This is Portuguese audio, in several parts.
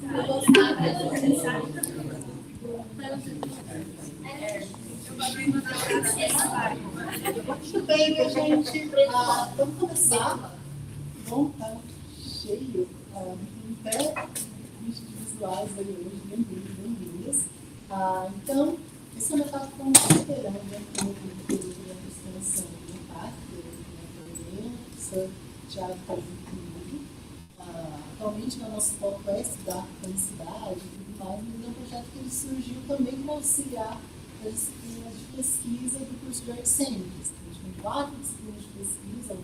Muito bem, gente. Vamos começar. Bom, tá cheio. Até visuais aí hoje, bem-vindos, bem-vindas. Então, esse é o Mercado com veterano, né? Como de extensão do PAC, o professor Thiago faz comigo. Atualmente, o nosso foco é estudar felicidade e tudo mais, mas é um projeto que ele surgiu também para auxiliar as disciplinas de pesquisa do curso de artes cênicas. A gente tem 4 disciplinas de pesquisa,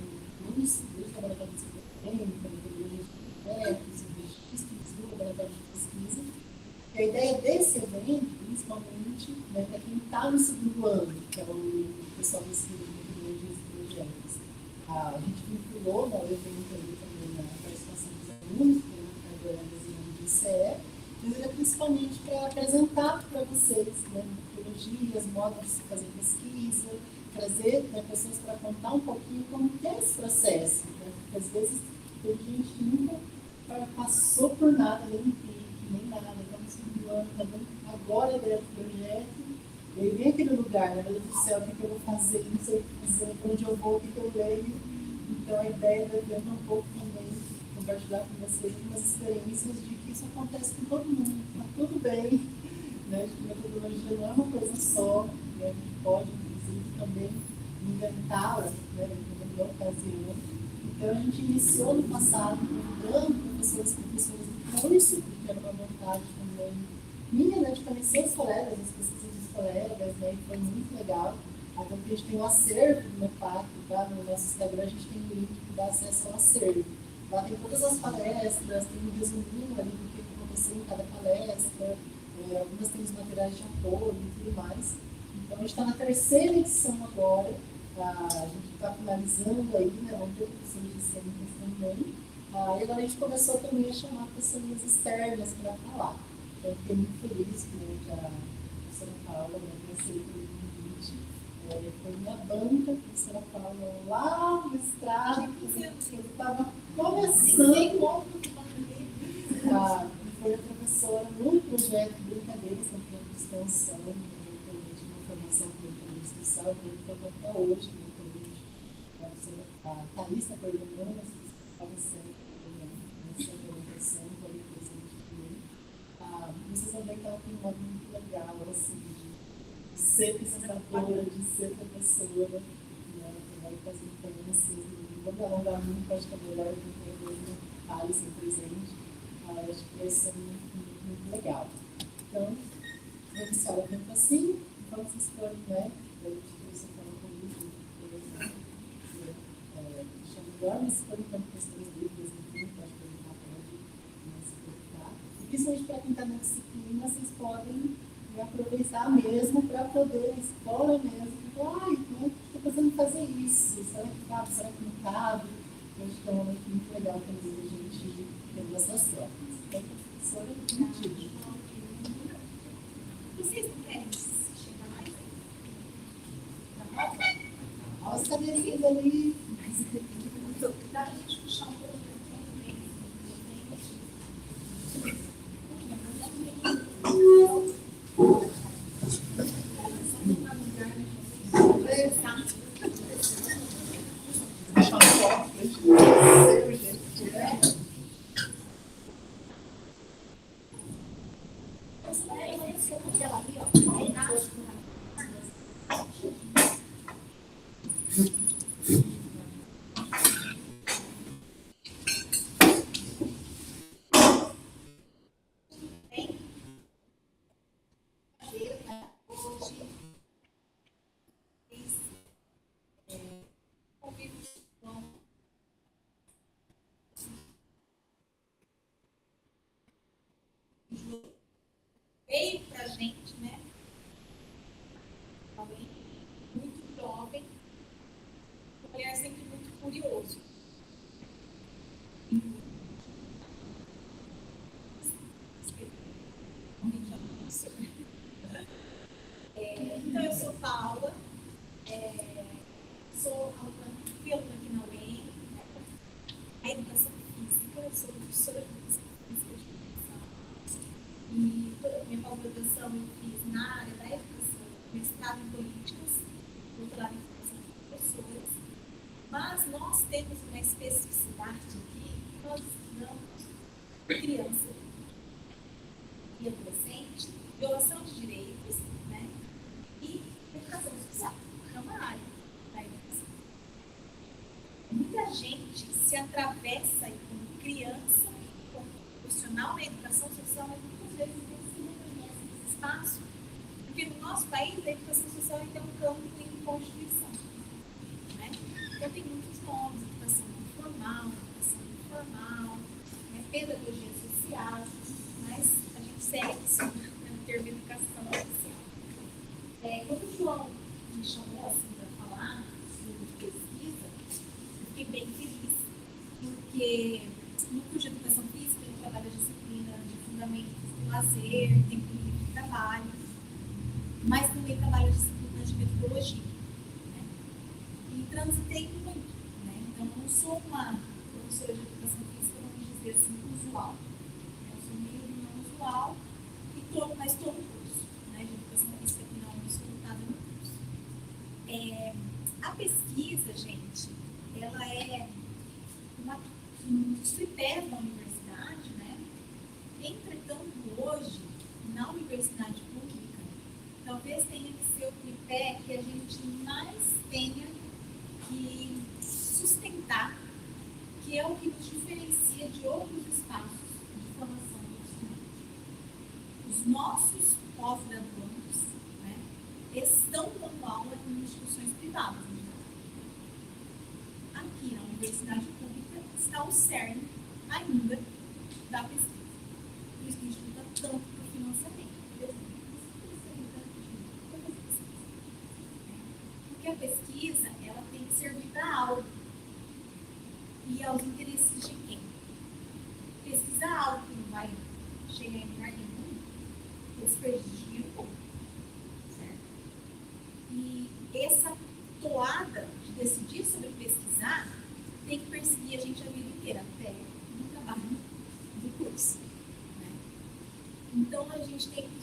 alguns laboratórios de ciência, metodologia de projetos, registros, laboratórios de pesquisa. E a ideia desse evento, principalmente, né, para quem está no segundo ano, que é o pessoal desse metodologias e projetos. A gente vinculou ao evento ali também na participação dos alunos, que é uma desenho do ICE, mas ele é principalmente para apresentar para vocês, né, metodologias, modos de fazer pesquisa, trazer, né, pessoas para contar um pouquinho como que é esse processo, né, porque às vezes tem gente que nunca passou por nada, nem PIC, nem nada, está no segundo ano, está agora dentro do projeto, e aí vem aquele lugar, né, meu Deus do céu, o que eu vou fazer, não sei o que fazer, para onde eu vou, o que eu leio. Então a ideia do evento é um pouco também compartilhar com vocês algumas experiências de que isso acontece com todo mundo, está tudo bem, né? Que a metodologia não é uma coisa só, né? A gente pode, inclusive, também inventá-la, né? Em uma ocasião. Então a gente iniciou no passado convidando professores e professoras do curso, porque era uma vontade também minha, né? De conhecer os colegas, as pesquisas dos colegas, né? E foi muito legal. Até porque a gente tem um acervo do MEPAC, tá? No nosso Instagram a gente tem um link que dá acesso ao acervo. Lá tem todas as palestras, tem um resuminho ali do que aconteceu em cada palestra, algumas tem os materiais de apoio e tudo mais. Então a gente está na 3ª edição agora, a gente está finalizando aí, né? Vamos ter professores de cênicas também. E agora a gente começou também a chamar pessoas externas para falar. Então eu fiquei muito feliz que a professora Paula, né, conheceu o convite. Foi minha banca, a professora Paula, lá no estrado, eu estava começando. Foi a professora no projeto Brincadeiras, no plano de extensão, de uma formação para o plano de extensão, que eu estou até hoje, a Thalissa coordenando, estava sendo nessa orientação, foi presente também. Vocês vão ver que ela tem um modo muito legal, assim, de ser pesquisadora, de ser professora, né, que vai fazer influências, não vou alongar muito, acho que é melhor que eu tenha a Thalissa presente. Acho que vai ser muito legal. Então, vou iniciar o evento assim, enquanto vocês forem, né? A gente trouxe até um convite, deixando melhor, mas se forem com questões livres, enfim, pode perguntar para onde se preocupar. E principalmente para quem está na disciplina, vocês podem aproveitar mesmo para poder, escola mesmo, ai, como é que estou fazendo fazer isso? Será que cabe? Será que não cabe? Eu acho que é um momento muito legal também a gente ter essas trocas. Então, professora, contigo. Vocês não querem chegar mais? Olha as cadeirinhas ali. Dá pra gente puxar um pouco veio para a gente, né? Alguém muito jovem, um olhar sempre muito curioso. Então, eu sou Paula, sou aluna aqui na UEM, a educação física, eu sou professora de educação física de educação. graduação eu fiz na área da educação, mestrado em políticas, doutorado em formação de professoras, mas nós temos uma especificidade aqui, nós estudamos criança e adolescente, violação de direitos, né, e educação social, é uma área da educação. Muita gente se atravessa aí como criança, como profissional na educação social, mas muitas vezes não se reconhece nesse espaço, porque no nosso país a educação social ainda é um campo em Constituição. Né? Então tem muitos nomes, educação não formal, educação informal, né, pedagogia social, mas a gente segue isso no termo educação social. Quando o João me chamou assim para falar sobre pesquisa, eu fiquei bem feliz, porque no curso de educação física eu trabalho a disciplina de fundamentos do lazer, tempo livre de trabalho, mas também trabalho a disciplina de metodologia. Né? E transitei muito. Né? Então, eu não sou uma professora de educação física, vamos dizer assim, usual. Eu sou meio não usual, mas estou no curso, né, de educação física que não é escutada no curso. A pesquisa, gente, ela é um tripé da universidade, né? Entretanto, hoje, na universidade pública, talvez tenha que ser o tripé que a gente mais tenha que sustentar, que é o que nos diferencia de outros espaços de formação profissional. Os nossos pós-graduandos, né, estão dando aula em instituições privadas. Aqui na universidade pública está o cerne ainda da pesquisa. Por isso que a gente luta tanto para o financiamento. Porque a pesquisa, ela tem que servir para algo. E aos interesses de quem? Pesquisar algo que não vai chegar em lugar nenhum, desperdicia um pouco. Certo? E essa toada de decidir sobre pesquisar tem que perseguir a gente a vida inteira, até no trabalho do curso. Né? Então, a gente tem que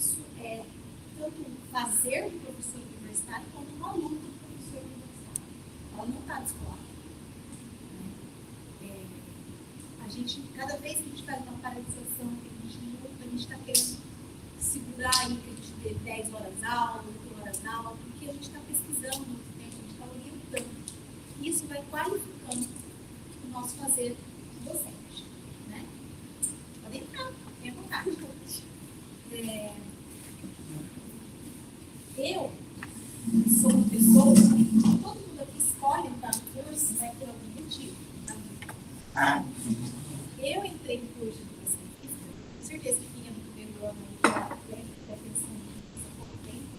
tanto fazer do professor universitário quanto uma luta do professor universitário. Ela não está descolada. Né? A gente, cada vez que a gente faz uma paralisação, que a gente luta, a gente está querendo segurar aí que a gente dê 10 horas aula, 8 horas aula, porque a gente está pesquisando, né? A gente está orientando. Isso vai qualificando o nosso fazer docente. Né? Podem entrar, tenha vontade. Eu sou uma pessoa, todo mundo aqui escolhe entrar no curso, né, por algum motivo. Tá? Eu entrei no curso de educação física, com certeza que vinha do primeiro ano da pensão há pouco tempo.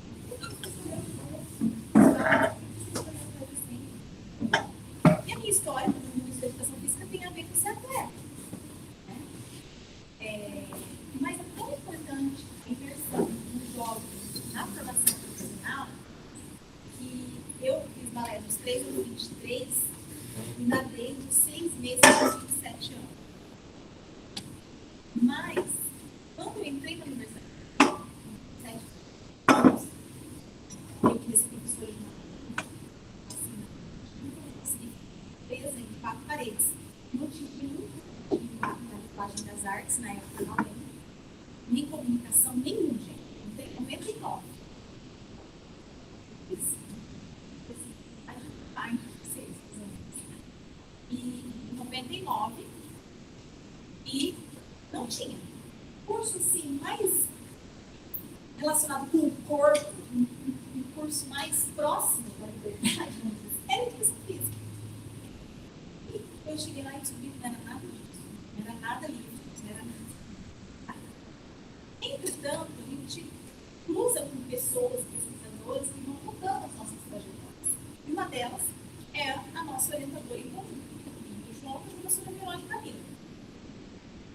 E a minha história no mundo da educação física tem a ver com ser atleta. Né? Mas é tão importante a inversão dos jovens na formação profissional que eu fiz balé dos 3 aos 23 e nadei dos 6 meses aos 27 anos. Mas, quando eu entrei na universidade, com 7 anos, eu queria ser professora de nada. Assim, não consegui presa em 4 paredes. Não tive nunca impacto na linguagem das artes, na época não lembro, nem comunicação, nenhum, gente. Não tem 99. E em 99, e não tinha. Curso assim, mais relacionado com o corpo, um curso mais próximo da liberdade, era educação física. E eu cheguei lá e descobri que não era nada disso, não era nada livre, não era nada. Entretanto, a gente cruza com pessoas, pesquisadores que vão mudando as nossas trajetórias. E uma delas é a nossa orientadora em comum, o João, a professora Verônica Miller.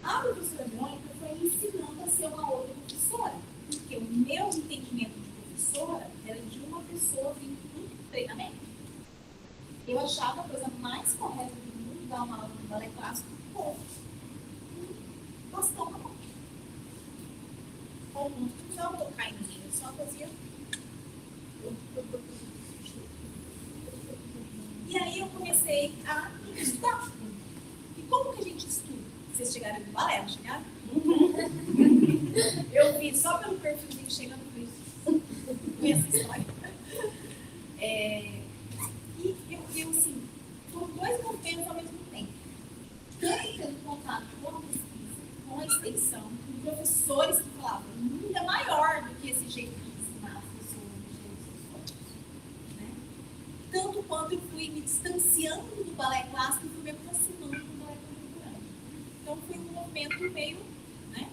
A professora Verônica foi me ensinando a ser uma outra professora, porque o meu entendimento de professora era de uma pessoa vindo do treinamento. Eu achava a coisa mais correta do mundo dar uma aula de balé clássico com um bastão na mão. ao ponto de não tocar em mim, eu só fazia. E aí eu comecei a estudar. E como que a gente estuda? Vocês chegaram no balé, não chegaram? Eu vi só pelo perfilzinho chegando por isso. Essa história. E eu assim, foram 2 movimentos ao mesmo tempo. Tanto tendo contato com a pesquisa, com a extensão, com professores que falavam, o mundo é maior do que esse jeito de ensinar as pessoas, né? Tanto quanto eu fui me distanciando do balé clássico e fui me aproximando do balé contemporâneo. Então foi um movimento meio, né?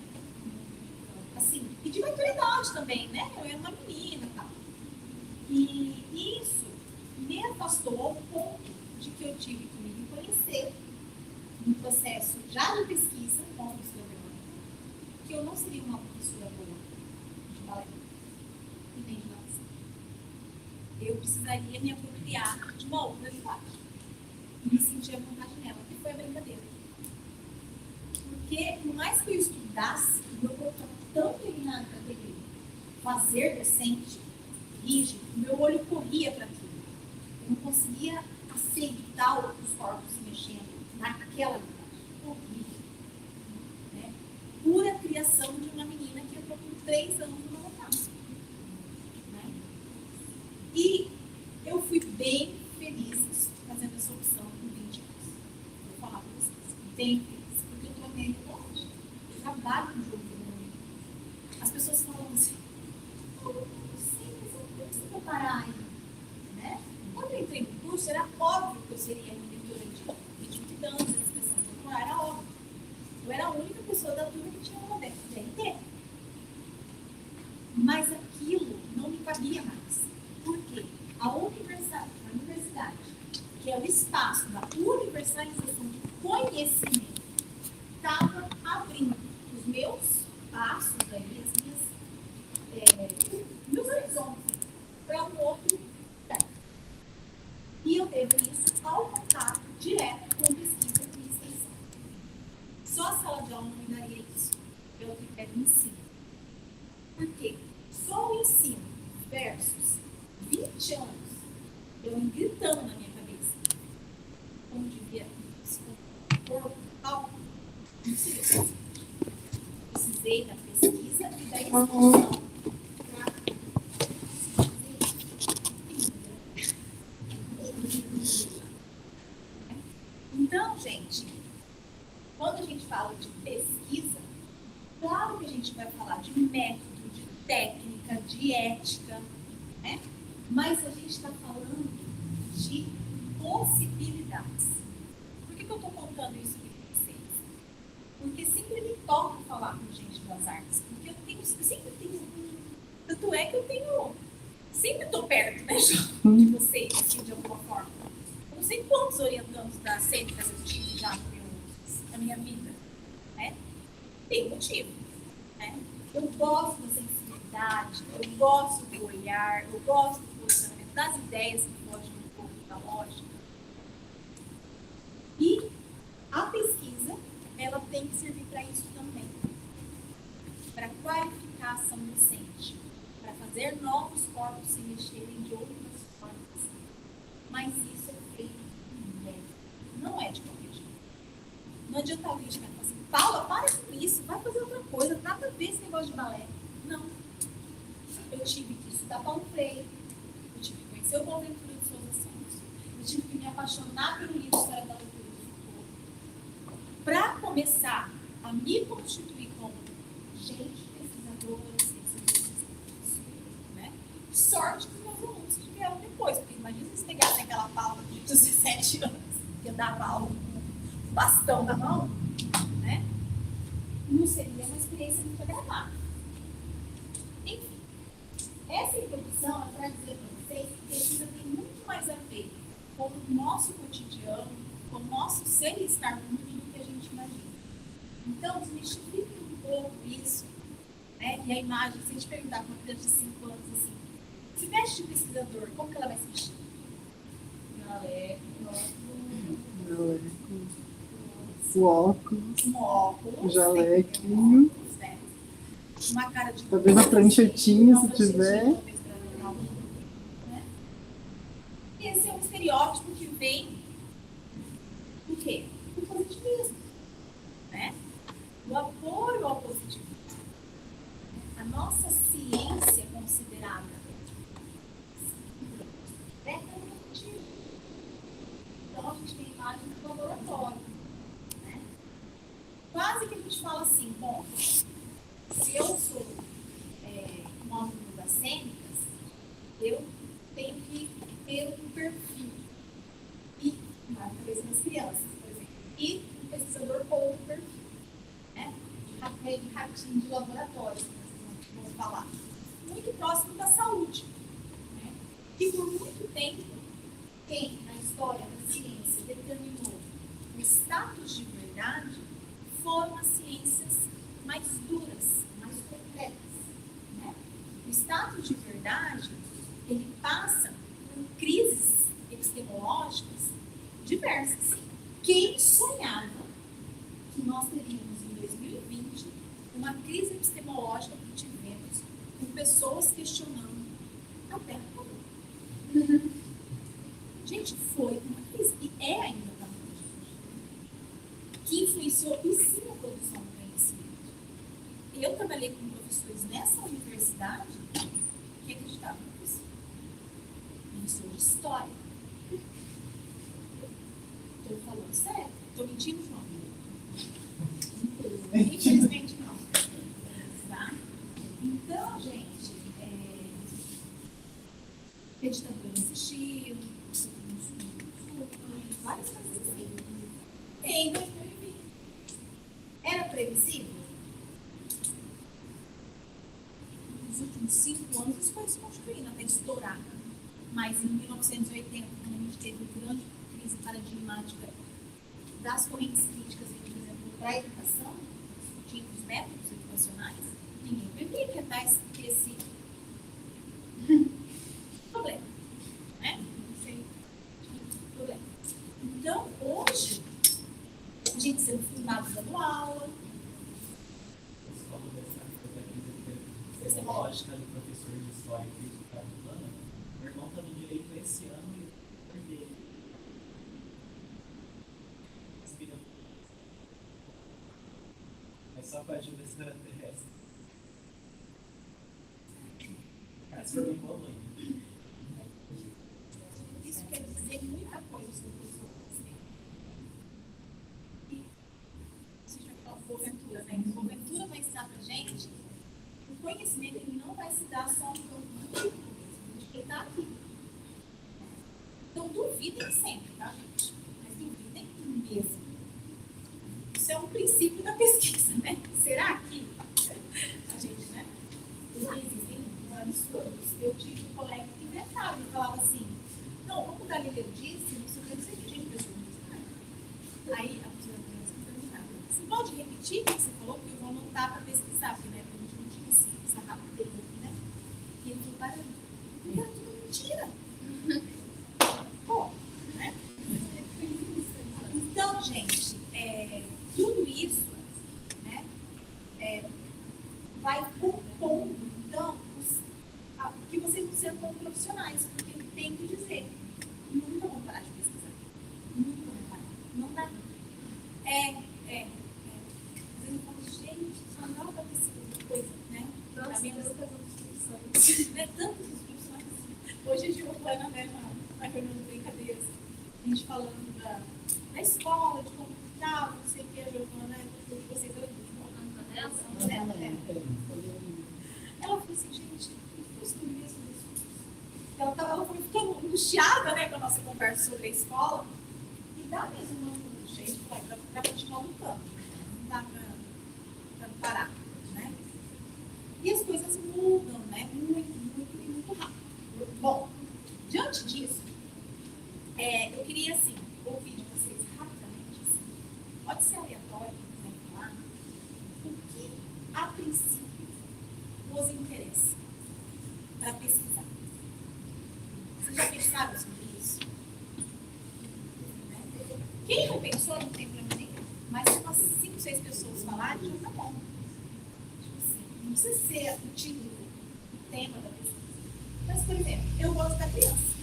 Assim, e de maturidade também, né? Eu era uma menina e tal. E isso me afastou ao ponto de que eu tive que me reconhecer no processo já de pesquisa, como professora que eu não seria uma professora boa de balé e nem de natação. Eu precisaria me apropriar de uma outra linguagem e me sentir à vontade nela, que foi a brincadeira. Porque, por mais que eu estudasse, o meu corpo estava tão treinado para ter que fazer docente, rígido, o meu olho corria para aquilo. Eu não conseguia aceitar os corpos se mexendo naquela linguagem. Horrível. Né? Pura criação de uma menina que entrou com 3 anos no balé. Né? E eu fui bem feliz fazendo essa opção com 20 anos. Vou falar para vocês. Bem feliz. Porque eu estou meio longe. Eu trabalho com jogo de mundo. As pessoas falam assim, eu não sei, mas eu não preciso parar ainda. Né? Quando eu entrei no curso, era óbvio que eu seria monitora de ritmo de dança, de expressão corporal, era óbvio. Eu era a única pessoa da turma que tinha uma DRT. Mas aquilo não me cabia mais. Por quê? A universidade, que é o espaço da universalização de conhecimento, estava abrindo os meus passos, aí, meus horizontes para um outro lugar. E eu devo isso ao contato direto com pesquisa e extensão. Só a sala de aula não me daria isso. Eu quero ensino. Por quê? Só o ensino versus 20 anos, eu me gritando na minha cabeça, como devia o corpo tal, não sei. Precisei da pesquisa e da extensão. Então, gente, quando a gente fala de pesquisa, claro que a gente vai falar de método, de técnica, de ética, né? Mas a gente está falando de possibilidades. Por que eu estou contando isso aqui para vocês? Porque sempre me toca falar com gente das artes, porque eu sempre tenho, tanto é que eu sempre estou perto, né, de vocês, assim, de alguma forma. Eu não sei quantos orientandos da cênicas eu tive já na minha vida, né? Tem motivo, né? Eu gosto da sensibilidade, eu gosto do olhar, eu gosto do posicionamento, das ideias que fogem um pouco da lógica. E a pesquisa, ela tem que servir para isso também. Para qualificação docente, para fazer novos corpos se mexerem de outras formas. Mas isso é feito em método, não é de qualquer jeito. Não adianta alguém chegar e falar assim, Paula, para com isso, vai fazer outra coisa, nada a ver esse negócio de balé. Não. Eu tive que estudar Paulo Freire, eu tive que conhecer o Boaventura de Souza Santos, eu tive que me apaixonar pelo livro História da Leitura do Foucault, para começar a me constituir como gente pesquisadora, né? Sorte que meus alunos que vieram depois, porque imagina se pegassem aquela Paula de 17 anos, que eu dava aula com um bastão na mão, né? Não seria uma experiência muito agradável. Enfim, essa introdução é para dizer para vocês que pesquisa tem muito mais a ver com o nosso cotidiano, com o nosso ser e estar no mundo do que a gente imagina. Então, desmistifique um pouco isso, né? E a imagem, se a gente perguntar para uma criança de 5 anos assim, se veste de pesquisador, como que ela vai se vestir? O óculos, um óculos, jalequinho. né? uma cara de... Talvez a pranchetinha, se tiver. Né? Esse é um estereótipo que vem do quê? Do positivismo. Né? Do apoio ao positivismo. A nossa ciência considerada é positiva. Então a gente tem imagem do laboratório. Né? Quase que a gente fala assim, bom, se eu sou um aluno das cênicas, eu tenho que ter um perfil. E, na cabeça das crianças, por exemplo, e um pesquisador com outro perfil. Né? De ratinho de laboratório, vamos falar. Muito próximo da saúde. Né? E por muito tempo, quem na história da ciência determinou o status de verdade foram as ciências mais duras, mais concretas. Né? O status de verdade, ele passa por crises epistemológicas diversas. Quem sonhava que nós teríamos em 2020 uma crise epistemológica que tivemos com pessoas questionando a Terra plana? Gente, foi uma crise e é ainda uma crise que influenciou e sim a produção do conhecimento. Eu trabalhei com professores nessa universidade que acreditavam nisso. Professor de história. Estou falando sério? Estou mentindo, João? Infelizmente não. Tá? Então, gente, ditadura não existiu, várias coisas assim. Em 2020. Era previsível? Nos últimos 5 anos isso foi se construindo até estourar. Mas em 1980, quando a gente teve a grande crise paradigmática das correntes críticas, por exemplo, para a educação, discutindo os métodos educacionais, ninguém previa que ia ter esse problema. Né? Não sei. Problema. Então, hoje, a gente sendo filmado dando aula. Essa lógica do professor de história e física plana, meu irmão está no direito esse ano e perdi. Mas só com a ajuda extraterrestre. Mas foi bem bom, hein? Isso quer dizer muita coisa sobre o conhecimento. E você já falou Boaventura, né? O Boaventura vai ensinar pra gente o conhecimento, ele não vai se dar só no campo antigo mesmo, ele está aqui. Então duvidem sempre, tá, gente? Mas duvidem mesmo. Isso é um princípio da pesquisa, né? Será que a gente, né? Existem absurdos. Eu tive um colega que inventava e falava assim, não, como o Galileu disse, não sei o que, você gente pessoa não. Aí a pessoa perguntava, você pode repetir o que você falou? Porque eu vou anotar para pesquisar, porque na época a gente não tinha essa rapidez, né? E ele falou, para mim, era tudo mentira. Pô, né? Então, gente, tudo isso, né, vai compondo, então, que vocês vão ser como profissionais, porque tem que dizer, nunca vão parar de pesquisar. Nunca vão parar. Não dá. Às vezes eu falo, gente, só não dá para pesquisar coisa, né? Nossa, tantas instruções. Né? Tantas instruções. Hoje a Giovana, né, na reunião de brincadeiras, a gente falando da escola, de como tal, não sei o que, a Giovana, eu você foi ela falou assim, gente, eu estou mesmo isso. Ela foi ficando angustiada, né, com a nossa conversa sobre a escola. E dá mesmo uma angústia, gente, para continuar lutando. Não dá para parar, né? E as coisas mudam, né? Muito rápido. Bom, diante disso, eu queria, assim, ouvir de vocês rapidamente, assim, pode ser aleatório, quiser falar, o que, a princípio, vos interessa para pesquisar. Vocês já pensaram sobre isso? Quem não pensou, não tem problema nenhum. Mas se umas 5, 6 pessoas falarem, já tá bom. Tipo assim, precisa ser o título, o tema da pesquisa. Mas, por exemplo, eu gosto da criança.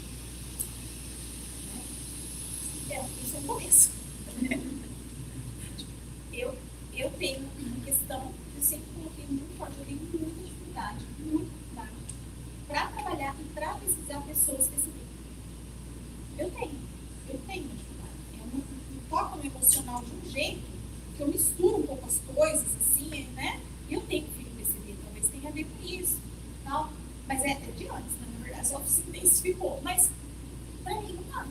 Isso é um começo. Eu tenho uma questão, eu sempre coloquei muito forte, eu tenho muita dificuldade para trabalhar e para pesquisar pessoas específicas. Eu tenho uma dificuldade. Eu toco no emocional de um jeito que eu misturo um pouco as coisas, assim, né? E eu tenho que perceber, talvez tenha a ver com isso, tal. Mas é de antes, né? Na verdade, só se intensificou. Mas, para mim, não dá.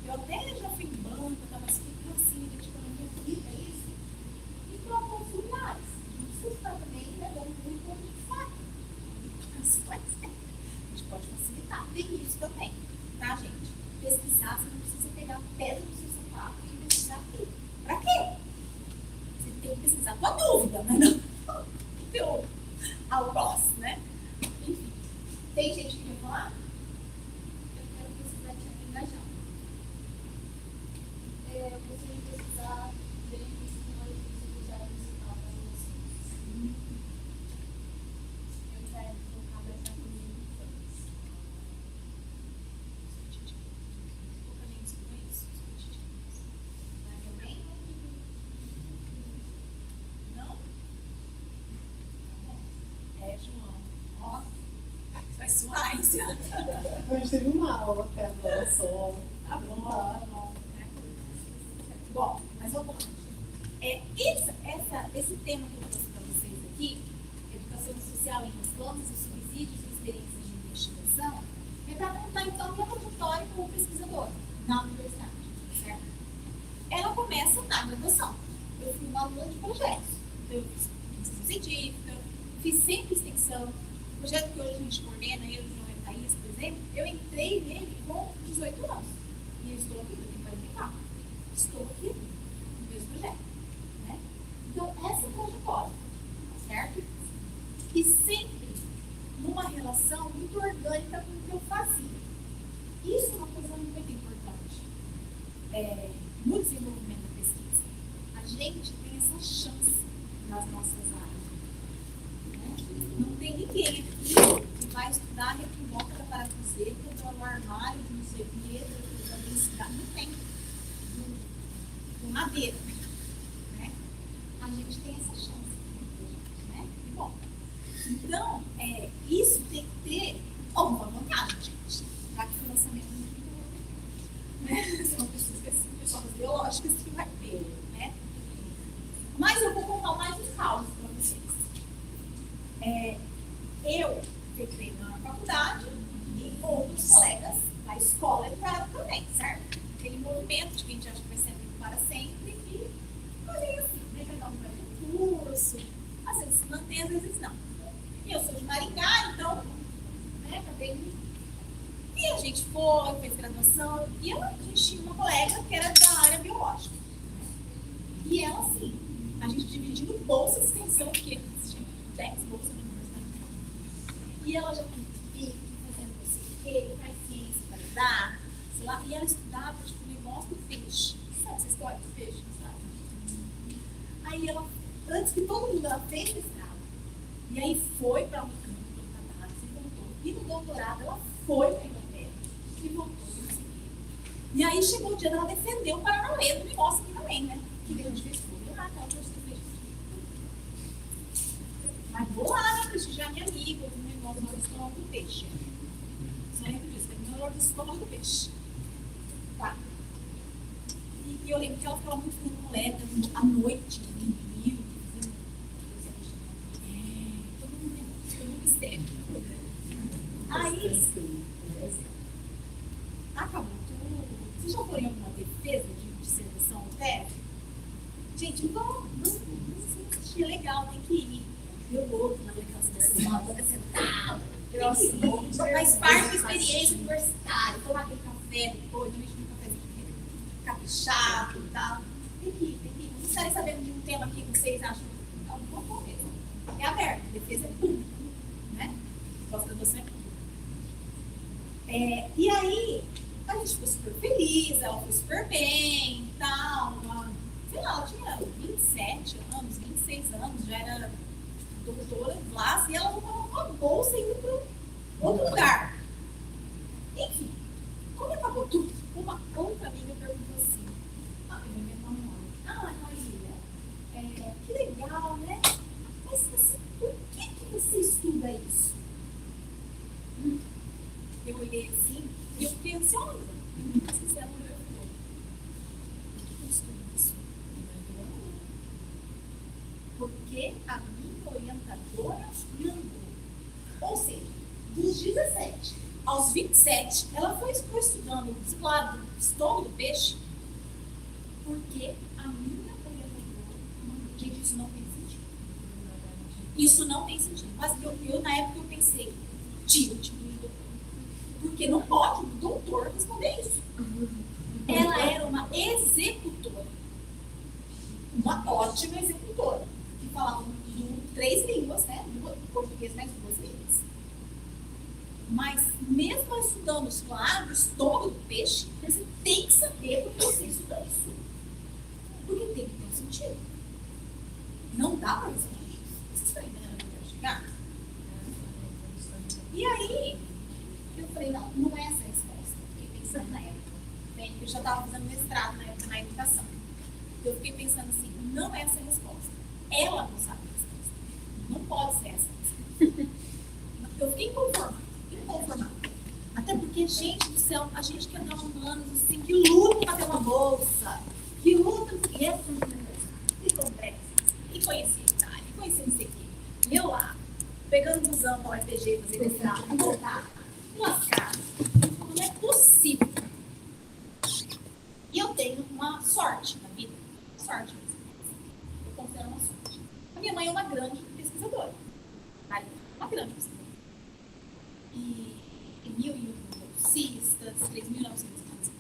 Eu até já fui em banco, estava assim, tipo, minha vida é isso. E trocou os lugares. Não precisa estar também dando muito como de fato. Mas pode ser. A gente pode facilitar. Tem isso também, tá, gente? Pesquisar, você não precisa pegar pedra no seu sapato e pesquisar tudo. Pra quê? Você tem que pesquisar com a dúvida, mas não o teu algoz, né? Enfim. Tem gente que quer falar? Eu quero pesquisar te engajar. Eu gostaria de pesquisar benefícios de uma atividade musical para vocês. Eu quero colocar mais na comunidade. Não? É, João. Ó, vai suar, hein? A gente teve uma aula até agora só. Tá bom, tá bom. Bom, mas vamos lá. Esse tema que eu trouxe para vocês aqui, educação social em reclamos e subsídios e experiências de investigação, é para contar então a minha trajetória como pesquisadora na universidade, certo? Ela começa na graduação. Eu fui uma aluna de projetos. Então, eu fiz pesquisa científica, fiz sempre extensão. O projeto que hoje a gente coordena, eu e o João e a Thaís, por exemplo, eu entrei nele com 18 anos. E eu estou aqui, eu tenho 44. Estou aqui no mesmo projeto. Né? Então, essa é a trajetória, certo? E sempre numa relação muito orgânica com o que eu fazia. Isso é uma coisa muito importante no desenvolvimento da pesquisa. A gente tem essa chance nas nossas áreas. Né? Não tem ninguém aqui que vai estudar requimoca da parafuseta, do armário, de não sei o que, da densidade. Não tem. Do madeira. Né? A gente tem essa chance. Né? Bom, então, isso tem que ter alguma vantagem, gente. Para que o financiamento não fique, né? São pessoas biológicas que vai ter. Né? Mas eu vou contar mais um caso para vocês. Eu entrei na faculdade e outros colegas da escola entraram também, certo? Aquele movimento de que a gente acha que vai ser amigo para sempre e falei assim, né? Cada um vai no curso, às vezes se mantém, às vezes não. E eu sou de Maringá, então, né, acabei. E a gente fez graduação, e a gente tinha uma colega que era da área biológica. E ela, assim, a gente dividindo bolsa de extensão, porque tinha 10 bolsas de universidade. E ela já fica fazendo não sei o quê, faz ciência para dar, sei lá, e ela estudava tipo, o negócio do peixe. Sabe essa história do peixe, sabe? Aí ela, antes que todo mundo, ela fez mestrado. E aí foi para um campo do Canadá, se voltou. E no doutorado ela foi para a Inglaterra, se voltou, não sei o quê. E aí chegou o dia dela defender o Paranauê do negócio aqui também, né? Que veio de fez tudo. Ah, tá, eu trouxe do peixe. Mas vou lá, né, prestigiar minha amiga, o negócio do estômago do peixe. Só lembro disso, é o melhor do estômago do peixe. Tá. E eu lembro que ela ficava muito com mulher à noite, no Rio, todo mundo mistério. Aí, acabou tudo. Vocês já foram em alguma defesa de dissertação ou tese? Gente, não assistir, legal, tem que ir. Eu vou na aplicação, toda sentada. Faz parte da experiência universitária, tomar aquele café depois, de um cafezinho caprichado e tal. Tem que ir. Vocês estarem sabendo de um tema que vocês acham alguma coisa. É aberto, defesa é pública, né? Pós-graduação é pública. E aí, a gente ficou super feliz, ela foi super bem e tal. Sei lá, ela tinha 27 anos, 26 anos, já era doutora Vlas, e ela estava com uma bolsa indo para outro lugar. Enfim, quando acabou tudo, uma outra amiga perguntou assim, minha mamãe, Marília, que legal, né? Mas assim, por que você estuda isso? Eu olhei assim e eu fiquei ansiosa. Assim, você é mulher, por que eu estudo isso? Porque a minha orientadora mandou. Ou seja, dos 17 aos 27, ela foi estudando do lado do estômago do peixe, porque a minha orientadora mandou. Gente, isso não tem sentido. Isso não tem sentido. Mas eu na época, eu pensei, tira o título do doutor. Porque não pode o doutor responder isso. Ela era uma executora. Uma ótima executora. Que falava 3 línguas, né? Português mais 2 línguas. Mas, mesmo estudando o estômago do peixe, você tem que saber por que você estuda isso. Porque tem que ter um sentido. Não dá para responder isso. Vocês estão entendendo onde eu quero chegar? E aí, eu falei, não é essa a resposta. Fiquei pensando na época. Eu já estava fazendo mestrado na época na educação. Eu fiquei pensando assim, não é essa a resposta. Ela não sabe a resposta. Não pode ser essa a resposta. Eu fiquei inconformada. Até porque, gente do céu, a gente quer dar humanos assim, que luta para ter uma bolsa, que luta e conversa, e conhecer a Itália, e conhecer não sei o quê. E eu lá, pegando busão para o RPG, fazer mestrado, e voltar, lascado. Não é possível. E eu tenho uma sorte na vida. Sorte mesmo. Eu considero uma sorte. A minha mãe é uma grande pesquisadora. Uma grande pesquisadora. E 1.001 bolsistas, 3.900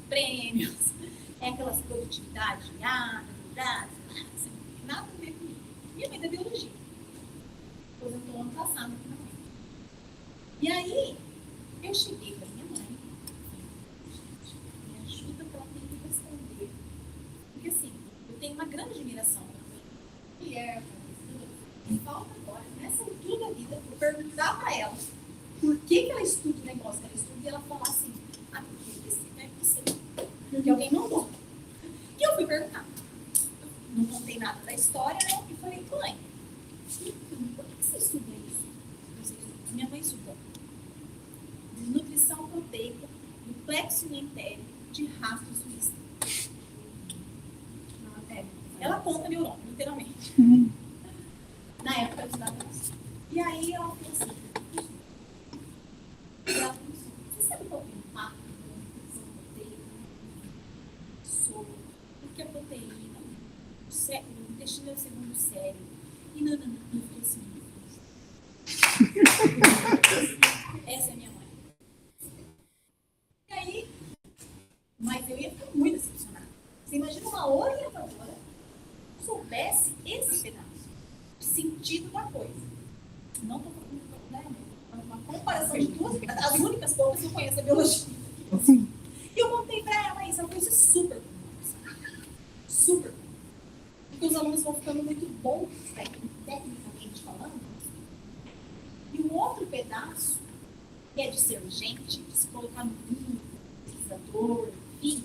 prêmios, aquelas produtividades diárias, nada a ver comigo. Minha mãe é da biologia. Aposentou ano passado aqui na mãe. E aí, eu cheguei para minha mãe, me ajuda para mim responder. Porque assim, eu tenho uma grande admiração para mulher, e falta agora, nessa altura da vida, eu perguntar para ela por que ela estuda o negócio que ela estuda e ela falar assim, porque é possível. Porque alguém mandou. E eu fui perguntar. Não contei nada da história, né? E falei, mãe, por que você estuda isso? Minha mãe estudou desnutrição proteica do plexo entérico de rastro suíço. Ela conta neurônio, literalmente. Na época eu estudava isso. E aí ela falou assim, você sabe qual é o impacto da nutrição proteica sobre o que é proteína? O intestino é o segundo cérebro. E não, eu fiquei assim. Essa é a minha mãe. E aí, mas eu ia ficar muito decepcionada. Você imagina uma orientadora que soubesse esse pedaço, o sentido da coisa. Não estou falando, né? Uma comparação de duas, as únicas poucas que eu conheço a biologia. E eu contei para ela isso, ela falou, isso é super comum. Super comum. Porque os alunos vão ficando muito bons, tecnicamente falando. E um outro pedaço, que é de ser gente, de se colocar no mundo, pesquisador, enfim,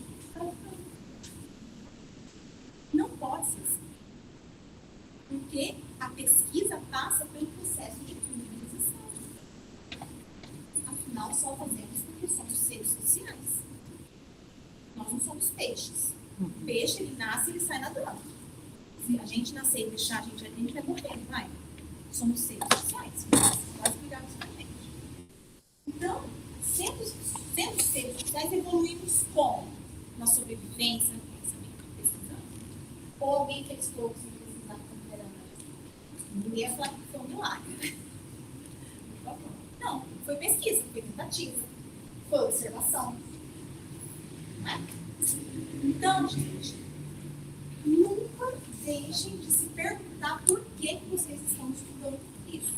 não pode ser assim. Porque a pesquisa passa pelo processo de humanização. Afinal, só fazemos porque somos seres sociais. Nós não somos peixes. O peixe, ele nasce e ele sai nadando. Se a gente nascer e deixar, a gente vai morrer, vai. Somos seres sociais. Quase ligados com a gente. Então, sendo seres sociais, evoluímos como? Na sobrevivência, no pensamento, pesquisando. Ou alguém fez pouco sem precisar como ninguém ia falar que foi um milagre, né? Não, foi pesquisa, foi tentativa, foi observação. Então, gente, nunca deixem de se perguntar por que vocês estão estudando isso.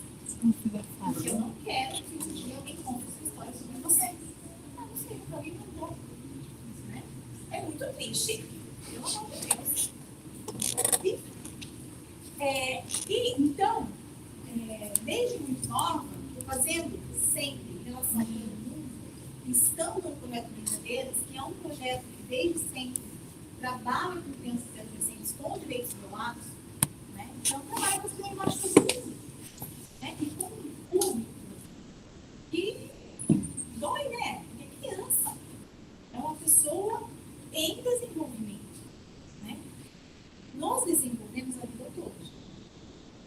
Porque eu não quero que um dia alguém conte essa história sobre vocês. Não sei, alguém contou. Né? É muito triste. Pelo amor de Deus. E então, muito nova, estou fazendo sempre relação com o mundo, estando no projeto Brincadeiras, que é um projeto que desde sempre trabalha com crianças e adolescentes com direitos violados, né? Então trabalha com as problemáticas do mundo, né? E com um público que dói, né? Porque criança é uma pessoa em desenvolvimento, né? Nós desenvolvemos a vida toda,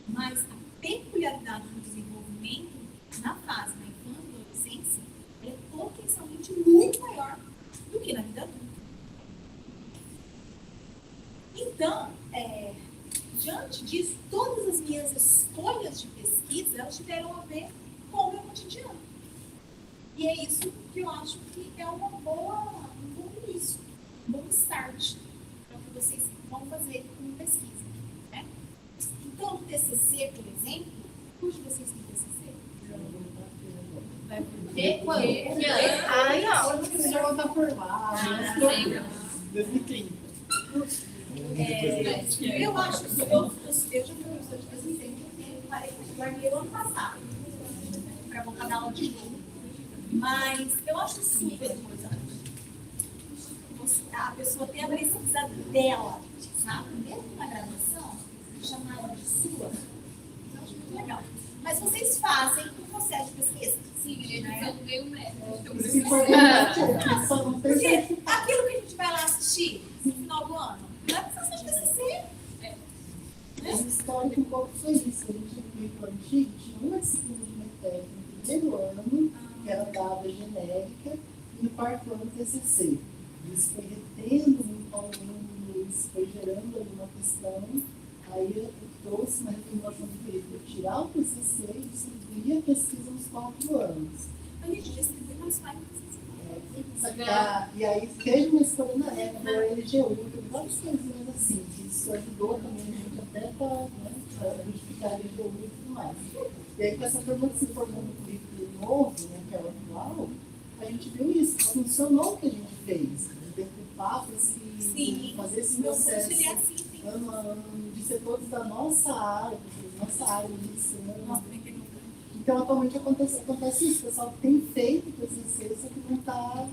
mas a peculiaridade do desenvolvimento na fase da infância e adolescência é potencialmente muito maior do que na vida adulta. Então, diante disso, todas as minhas escolhas de pesquisa, elas tiveram a ver com o meu cotidiano. E é isso que eu acho que é um bom início, um bom start para o que vocês vão fazer com pesquisa, né? Então, o TCC, por exemplo, quantos de vocês têm TCC? Ai, não, você já vai estar formado. 2030. Eu acho que eu já fui professora de TCC, guardei o ano passado para voltar dar aula de novo. Mas eu acho super importante a pessoa ter a pesquisa dela, sabe? Mesmo na graduação, chamar ela de sua. Eu acho muito legal. Mas vocês fazem um processo de pesquisa. Sim, ele resolveu o método. Porque aquilo que a gente vai lá assistir no final do ano, não é processo de TCC. Esse histórico um pouco foi isso. A gente veio para o antigo, tinha uma disciplina de METEC no primeiro ano, que era dada genérica, e no quarto ano TCC. Isso foi retendo muito ao longo, isso foi gerando ali uma questão. Aí eu trouxe uma reformulação do período para tirar o TCC e distribuir a pesquisa nos 4 anos. A gente distribui mais faz E aí teve uma escolha na época da LGU, teve várias coisinhas assim, que isso ajudou também a gente até para justificar a LGU e tudo mais. E aí com essa turma que se formou no currículo novo, né, que é o atual, a gente viu isso, funcionou o que a gente fez, de decupar esse, fazer esse processo ano a ano, de ser todos da nossa área, de ensino. Então, atualmente acontece isso, o pessoal tem feito o TCC, só que não está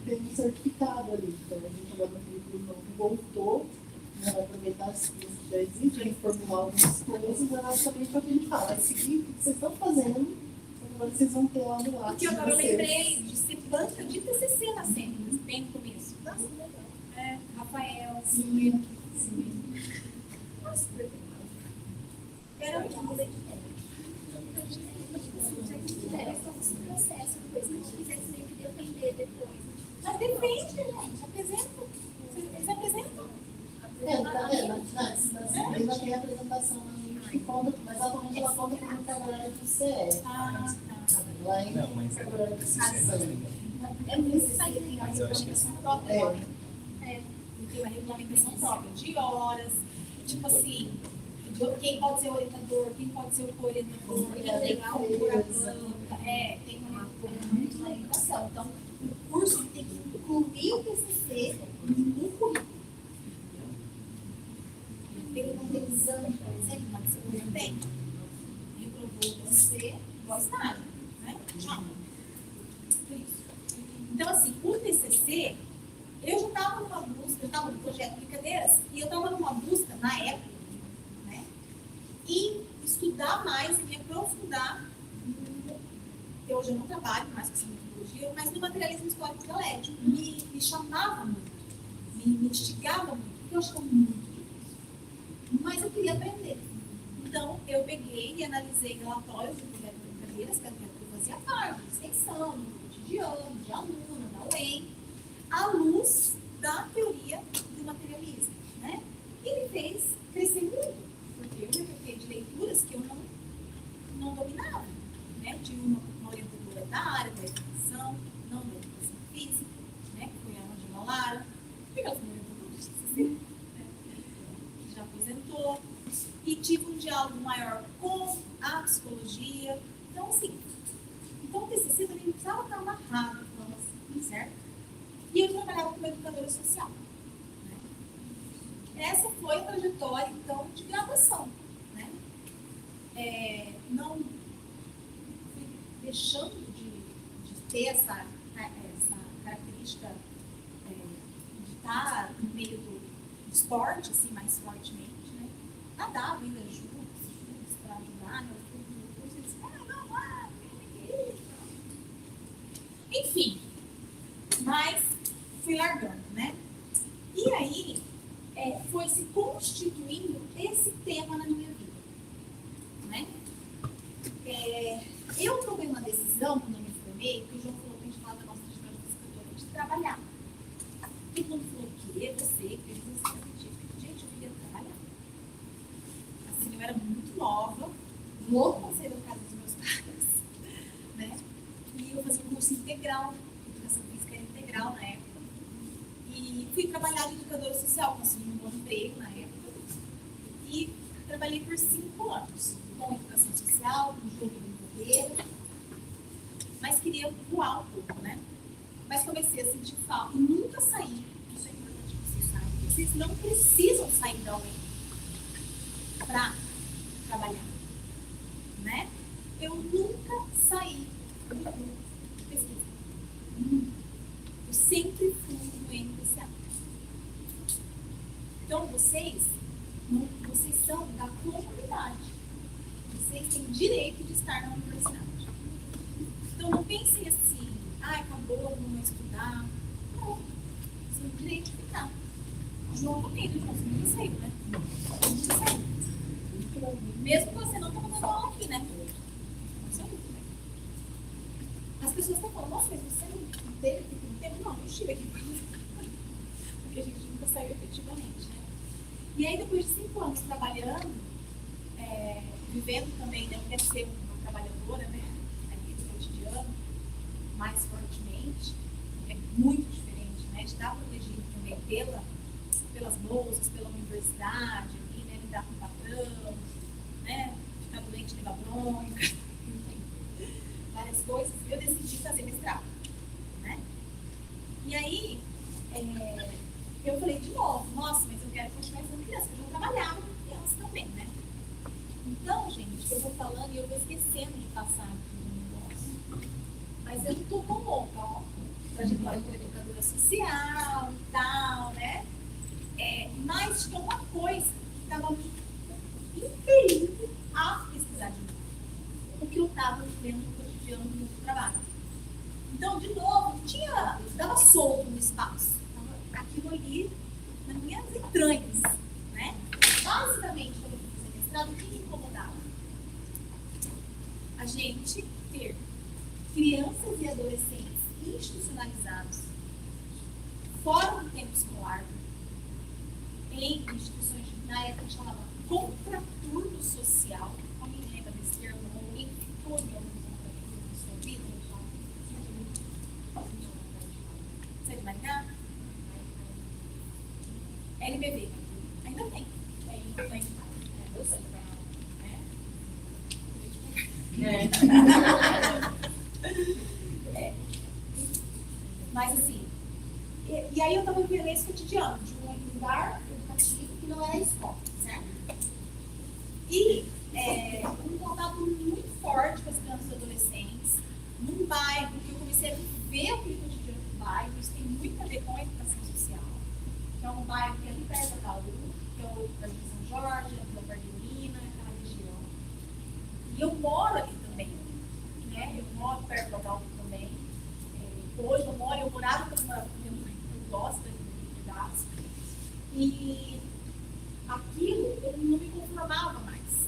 tendo certificado ali. Então, a gente agora no currículo novo voltou, né, vai aproveitar as coisas que já existem, reformular algumas coisas, mas basicamente é o que a gente fala, vai seguir o que vocês estão fazendo, agora vocês vão ter algo lá. Porque agora eu lembrei de ser banca de TCC na SEMI, bem no começo. Nossa, legal. Rafael. Sim. Nossa, era muito bom. Processo, depois que a gente quiser sempre depender depois. Mas depende, gente. Apresenta. Eles apresentam. Na disciplina tem a apresentação que conta, mas atualmente ela conta como trabalhar do CE. Lá ainda tem trabalhar do CE. É muito necessário ter uma regulamentação própria. Tem uma regulamentação própria de horas, tipo assim, quem pode ser o orientador, quem pode ser o co-orientador, quem tem algo por a banca, tem uma regulamentação. Então, o curso tem que incluir o TCC no currículo. Tem um exame, por exemplo, na segunda tem. Reprovou você, gostar, né? Tchau. Então, assim, o TCC, eu já estava numa busca, eu estava no projeto Brincadeiras, e eu estava numa busca, na época, né, em estudar mais e me aprofundar eu hoje não trabalho mais com essa metodologia, mas no materialismo histórico dialético. Me chamava muito, me instigava muito, porque eu achava muito difícil. Mas eu queria aprender. Então, eu peguei e analisei relatórios do projeto Brincadeiras, que eu fazia parte, de extensão, do cotidiano, de aluna, da UEM, à luz da teoria do materialismo, né? E me fez crescer muito, porque eu me apropriei de leituras que eu não dominava, né? De uma orientadora da área da educação, não da educação física, né? Que foi a Angela Lara, porque ela foi uma orientadora de TCC, né? Que já apresentou, e tive um diálogo maior com a psicologia. Então, assim, o TCC também não precisava estar amarrado, certo? E eu trabalhava como educadora social. Né? Essa foi a trajetória, então, de graduação. Né? deixando de ter essa característica de estar no meio do esporte, assim, mais fortemente, né? Nadava ainda juntos para ajudar, né? Eles disseram, não, tem que ir. Enfim, mas fui largando, né? E aí, foi se constituindo esse tema na minha vida, né? Eu tomei uma decisão quando eu me formei, que o João falou que a gente fala da nossa trajetória de escritora, de trabalhar. Todo mundo falou, o quê? Você? Gente, eu queria trabalhar. Assim, eu era muito nova, louca para sair da casa dos meus pais, né? E eu fazia um curso integral, educação física era integral na época. E fui trabalhar de educadora social, consegui um bom emprego na época. E trabalhei por 5 anos com educação social, com jogo de brincadeira. Mas queria voar um pouco, né? Mas comecei a sentir falta e nunca saí. Isso é importante que vocês saibam. Vocês não precisam sair da UEM para trabalhar, né? Eu nunca saí do grupo de pesquisa. Eu sempre fui no NPCA. Então, vocês são da comunidade. Vocês têm direito de estar na universidade. Então, não pensem assim, acabou, não vou estudar. Não. Vocês têm direito de ficar. O João também, né, João? Você nunca saiu, né? Nunca saiu. Mesmo que você não está fazendo aula aqui, né? Não saiu também. As pessoas estão falando, nossa, mas você não teve tempo? Não, eu estive aqui. Porque a gente nunca saiu efetivamente, né? E aí, depois de 5 anos trabalhando, vivendo também, né, quer ser uma trabalhadora, né, aqui no cotidiano, mais fortemente, é muito diferente, né, de estar protegido também pelas bolsas, pela universidade, aqui, né, lidar com o patrão, né, ficar doente, levar bronca, enfim, várias coisas. Eu decidi fazer mestrado, né, e aí, eu falei de novo, nossa, mas eu quero continuar sendo criança, porque eu já trabalhava com criança também, né? Então, gente, eu vou falando e eu vou esquecendo de passar aqui no negócio. Mas eu não tô com louca, ó. Trajetória como educadora social e tal, né? Mas tinha uma coisa que estava me impelindo a pesquisar de novo. O que eu estava vivendo no cotidiano do meu trabalho. Então, de novo, estava solto no espaço. Aquilo ali nas minhas entranhas, né? Basicamente, quando eu fiz a mestrado, o que me incomodava? A gente ter crianças e adolescentes institucionalizados fora do tempo escolar, em instituições, na época que chamava contraturno social. Alguém lembra desse termo? Alguém ficou em algum contraturno na sua vida? Você é de Maringá? LBB. Ainda tem. Eu sei. Mas assim, e aí eu estava vivendo esse cotidiano de um lugar educativo que não era a escola, certo? E um contato muito forte com as crianças e adolescentes, num bairro que eu comecei a viver aquele cotidiano do bairro. Isso tem muito a ver com a educação social, que é um bairro que é ali perto da Itaú, que é o da São Jorge, da Bardelina, aquela região. E eu moro ali também, né? Eu moro perto da Itaú também. Hoje eu morava com minha mãe, eu gosto da liberdade. E aquilo eu não me conformava mais,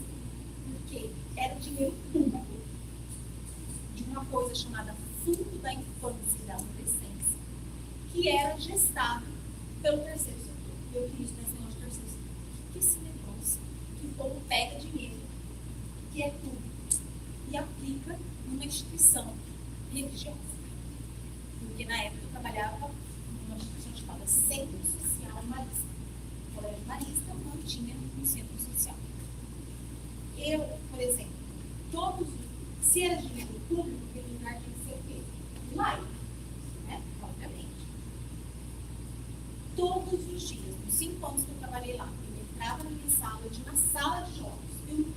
porque era o dinheiro público de uma coisa chamada Fundo da Infância e da Adolescência, que era gestado pelo terceiro setor. Eu queria estudar esse negócio de terceiro setor. O que é esse negócio que o povo pega dinheiro, que é público, e aplica numa instituição religiosa? Porque na época eu trabalhava numa instituição chamada Centro Social Marista. O Colégio Marista não tinha um centro social. Eu, por exemplo, se era dinheiro público, aquele lugar tinha que ser o quê? Laico, né? Obviamente. Todos os dias, nos 5 anos que eu trabalhei lá, eu entrava na minha sala, eu tinha uma sala de jogos.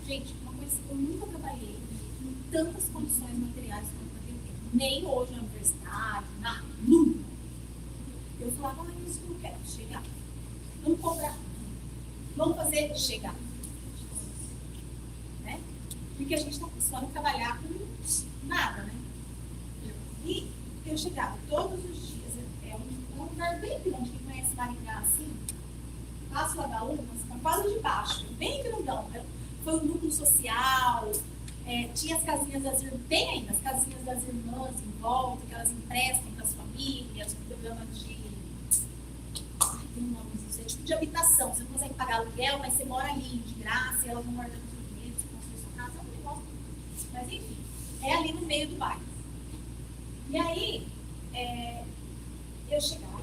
Gente, uma coisa que eu nunca trabalhei em tantas condições materiais quanto naquele tempo. Nem hoje na universidade, nunca. Eu falava, isso que eu quero, chegar. Vamos cobrar. Vamos fazer chegar. Né? Porque a gente está acostumado a trabalhar com nada, né? E eu chegava todos os dias. É um lugar bem grande. Quem conhece Maringá assim, Passo Lagaúnas, na quadra de baixo, bem grandão. Né? Foi um núcleo social. Tinha as casinhas das irmãs, tem ainda as casinhas das irmãs em volta, que elas emprestam para as famílias, um programa de. Tem um nome disso, é tipo de habitação. Você não consegue pagar aluguel, mas você mora ali de graça, e elas vão guardando seu dinheiro, você construi sua casa, é um negócio. Mas enfim, é ali no meio do bairro. E aí, eu chegava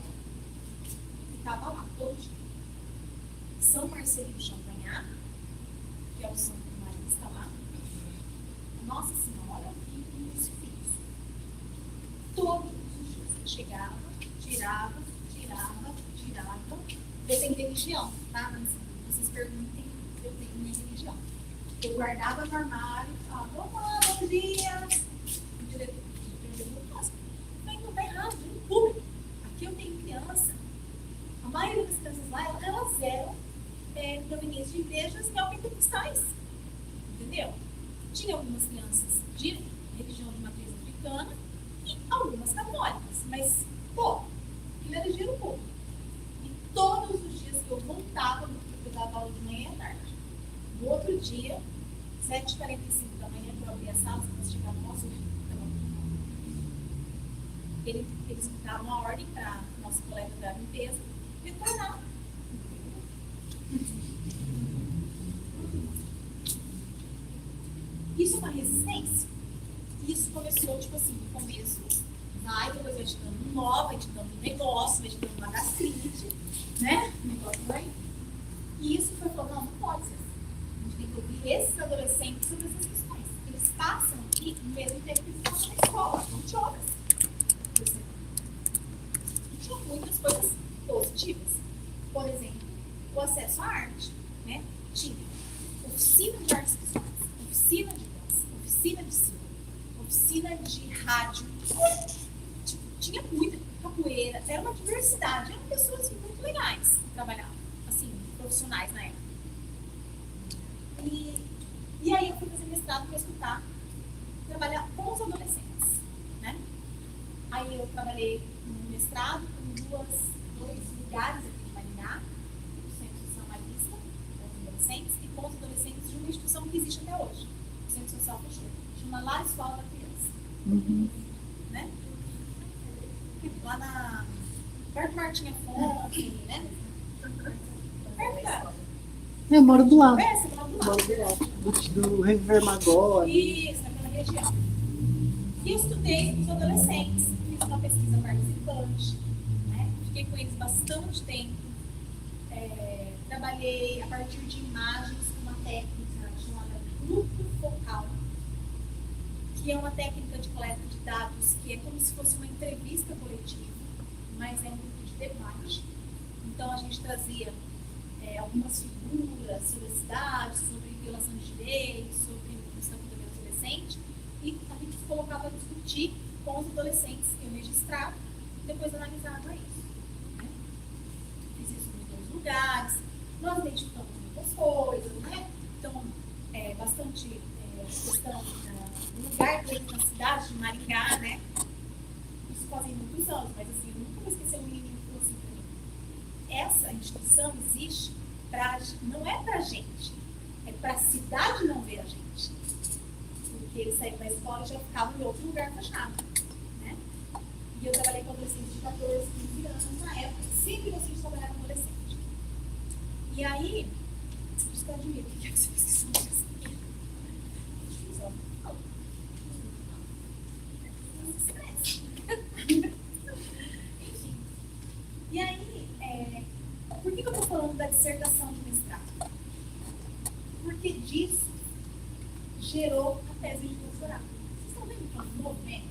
e estava lá todo dia. São Marcelino Champagnat, que é o santo marista lá, Nossa Senhora e os filhos. Todos os dias eu chegava, tirava. Eu tenho religião, tá? Mas vocês perguntem, eu tenho minha religião. Eu guardava no armário e falava, olá, bom dia. O diretor perguntou, nossa, não tá errado, no público. Aqui eu tenho criança. A maioria das crianças lá, elas eram provenientes de igrejas neopentecostais. Entendeu? Tinha algumas crianças de religião de matriz africana e algumas católicas. Mas, pô, aquilo era giro público. E todos os dias que eu voltava, eu dava aula de manhã e à tarde. No outro dia, 7h45 da manhã, que eu abria a sala, você chegava no nosso eles davam uma ordem para o nosso colega da limpeza retornar. Isso é uma resistência. Isso começou, tipo assim, no começo, depois vai te dando um nó, vai te dando um negócio, vai te dando uma gastrite, né? O negócio vai. E isso foi falando, não pode ser assim. A gente tem que ouvir esses adolescentes sobre essas questões. Eles passam aqui no mesmo tempo que eles passam na escola, 20 horas. E tinha muitas coisas positivas. Por exemplo, o acesso à arte, né? Tinha oficina de artes visuais, oficina de dança, oficina de cinema, oficina de rádio. Tinha muita capoeira, era uma diversidade, eram pessoas muito legais que trabalhavam, assim, profissionais na época. E aí eu fui fazer mestrado para escutar, trabalhar com os adolescentes, né? Aí eu trabalhei no mestrado com dois lugares aqui de Maringá, o Centro Social Marista, com os adolescentes, e com os adolescentes de uma instituição que existe até hoje, o Centro Social fechou, chama Lar Escola da Criança. Né? Lá perto do Martinha Fonte, né? Perto. Eu moro do lado. Você mora do lado. Do Revermagore. Isso, naquela região. E eu estudei com os adolescentes, fiz uma pesquisa participante, né? Fiquei com eles bastante tempo. Trabalhei a partir de imagens com uma técnica chamada grupo focal, que é uma técnica de coleta de dados que é como se fosse uma entrevista coletiva, mas é um grupo de debate. Então a gente trazia algumas figuras sobre a cidade, sobre violação de direitos, sobre o estatuto do adolescente, e a gente se colocava a discutir com os adolescentes. Eu registrava e depois analisava isso. Né? Fiz isso nos 2 lugares. Nós identificamos muitas coisas, né? Então, bastante questão do lugar dentro da cidade de Maringá, né? Isso fazem muitos anos, mas assim, eu nunca vou esquecer um menino que falou assim pra mim: essa instituição existe não é pra gente, é pra cidade não ver a gente. Porque ele saiu da escola e já ficava em outro lugar fechado, né? E eu trabalhei com adolescentes de 14, 15 anos na época, sempre gostei de trabalhar com adolescente. E aí, isso que eu admiro, o que é que você precisa disso? Enfim. E aí, por que eu estou falando da dissertação de mestrado? Porque disso gerou a tese de doutorado. Vocês estão vendo que é um movimento?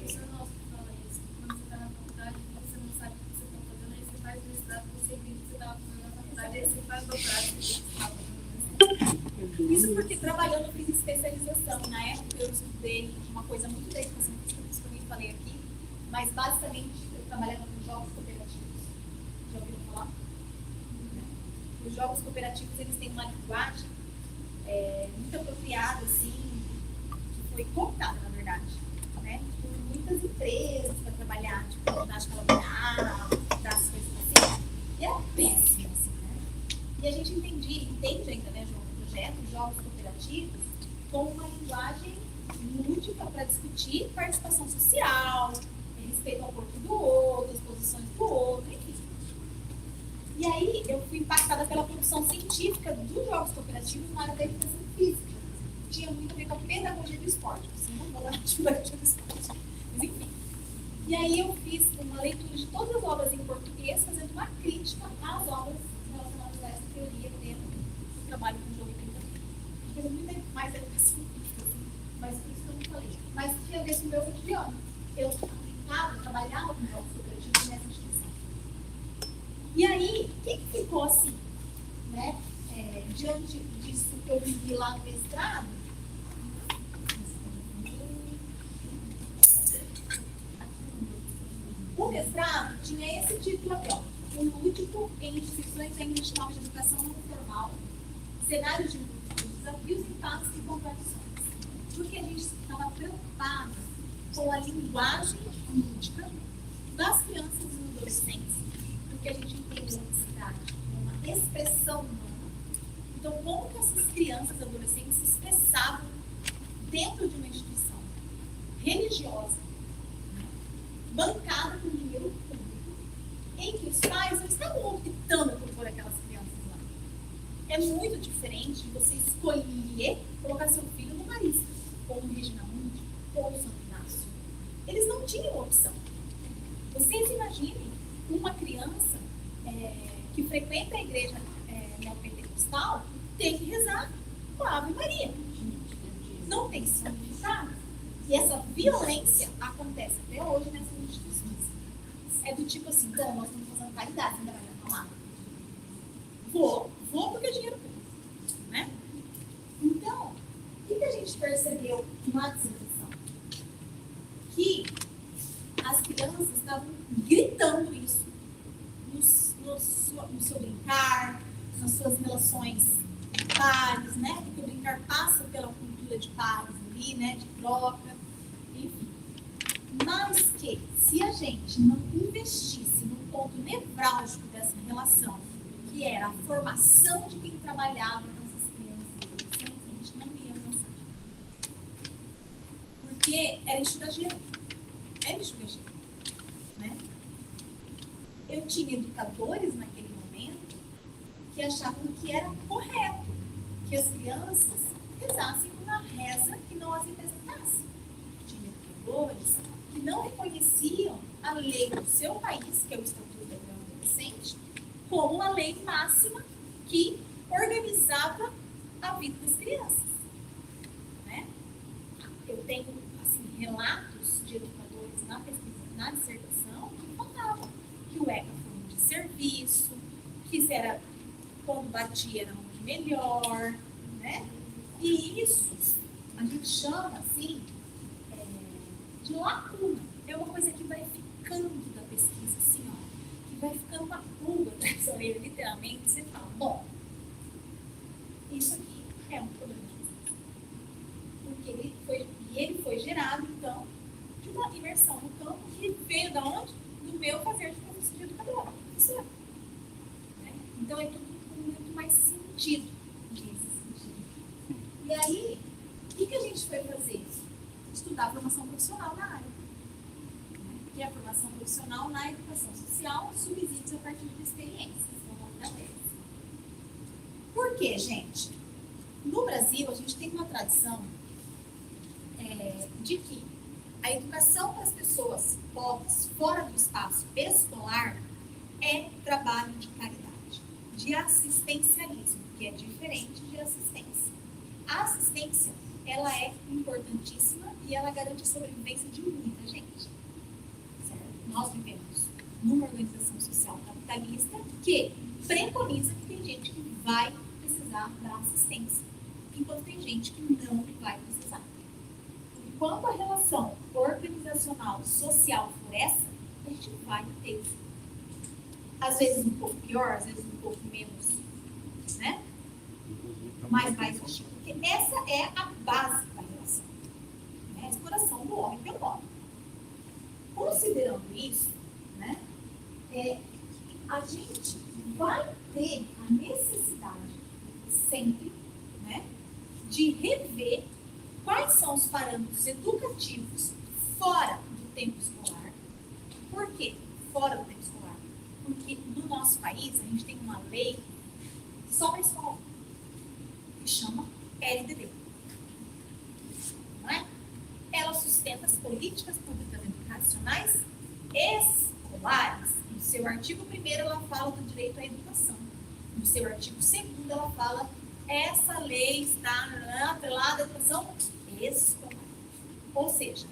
Isso é nosso que fala isso. Quando você está na faculdade, você não sabe o que você está fazendo, aí você faz mestrado, você entende o que você estava fazendo na faculdade, aí você faz doutorado, você está fazendo mestrado. Isso porque trabalhando eu fiz especialização. Na época eu estudei uma coisa muito da educação física, que eu também falei aqui, mas basicamente eu trabalhava com jogos cooperativos. Já ouviram falar? Os jogos cooperativos, eles têm uma linguagem muito apropriada, assim, que foi contada, na verdade, né? Por muitas empresas para trabalhar, tipo, ginástica laboral, das coisas assim. E era péssimo, assim, né? E a gente entende ainda, né, João, o projeto, jogos cooperativos, como uma linguagem lúdica para discutir participação social, respeito ao corpo do outro, as posições do outro, enfim. E aí eu fui impactada pela produção científica dos jogos cooperativos na área da educação física. Tinha muito a ver com a pedagogia do esporte. Assim, não vou lá de pedagogia do esporte. Mas enfim. E aí eu fiz uma leitura de todas as obras em português, fazendo uma crítica às obras relacionadas a essa teoria dentro do trabalho com o jogo e brincadeira. Coisa muito mais da educação física, assim, mas por isso que eu não falei. Mas tinha a ver com o meu cotidiano. Eu trabalhava com jogos cooperativos nessa instituição. E aí, o que ficou assim, né? Diante disso que eu vivi lá no mestrado, o mestrado tinha esse título aqui, ó, o lúdico em instituições ainda chamava de educação não formal, cenários de luta, desafios, impasses e contradições. Porque a gente estava preocupado com a linguagem lúdica das crianças e adolescentes, porque a gente entende a necessidade como uma expressão humana. Então, como que essas crianças e adolescentes se expressavam dentro de uma instituição religiosa, né, bancada com dinheiro público, em que os pais não estavam optando por pôr aquelas crianças lá. É muito diferente de você escolher colocar seu filho no Marista, ou no Regina Mundi, ou no Santo Inácio. Eles não tinham opção. Vocês imaginem uma criança que frequenta a igreja neopentecostal tem que rezar com a Ave Maria. Não tem significado. E essa violência acontece até hoje nessas instituições. É do tipo assim, então, nós estamos fazendo caridade, você ainda vai reclamar? Vou porque é dinheiro público, né? Então, o que a gente percebeu na dissertação? Que as crianças estavam gritando isso no seu brincar, nas suas relações de pares, né? Porque o brincar passa pela cultura de pares ali, né? De troca, enfim. Mas que, se a gente não investisse no ponto nevrálgico dessa relação, que era a formação de quem trabalhava com essas crianças e adolescentes, a gente não ia avançar. Porque era enxugageiro. Era enxugageiro, né? Eu tinha educadores naquele momento que achavam que era correto que as crianças rezassem uma reza que não as representasse. Tinha educadores que não reconheciam a lei do seu país, que é o Estatuto da Criança e Adolescente, como a lei máxima que organizava a vida das crianças. Né? Eu tenho assim, relatos de educadores na pesquisa, na dissertação, que contavam que o ECA foi um de serviço, que era quando batia era muito melhor, né? E isso a gente chama assim de lacuna. É uma coisa que vai ficando da pesquisa, assim, ó, que vai ficando uma pulga na sua orelha, literalmente. Você fala, bom, isso aqui é um problema de pesquisa. Porque ele foi gerado, então, de uma imersão no campo que veio da onde? Do meu fazer de professor de educadora, professora. Né? Então, é tudo com muito mais sentido nesse sentido. E aí, o que a gente foi fazer? Estudar a formação profissional na área. E a formação profissional na educação social, subsídios a partir de experiências. Por quê, gente? No Brasil, a gente tem uma tradição de que a educação para as pessoas pobres, fora do espaço escolar, é trabalho de caridade, de assistencialismo, que é diferente de assistência. A assistência, ela é importantíssima e ela garante a sobrevivência de muita gente. Certo? Nós vivemos numa organização social capitalista que preconiza que tem gente que vai precisar da assistência. enquanto tem gente que não vai precisar. Enquanto a relação organizacional, social for essa, a gente vai ter. Às vezes um pouco pior, às vezes um pouco menos, né? Mas mais hostil. Porque essa é a base da relação. Né? A exploração do homem pelo homem. Considerando isso, né, a gente vai ter a necessidade sempre, né, de rever quais são os parâmetros educativos fora do tempo escolar. Por quê? Fora do tempo escolar? Porque no nosso país a gente tem uma lei só para a escola, que chama LDB. Não é? Ela sustenta as políticas públicas educacionais escolares. No seu artigo 1º ela fala do direito à educação. No seu artigo 2º ela fala essa lei está atrelada à educação escolar. Ou seja,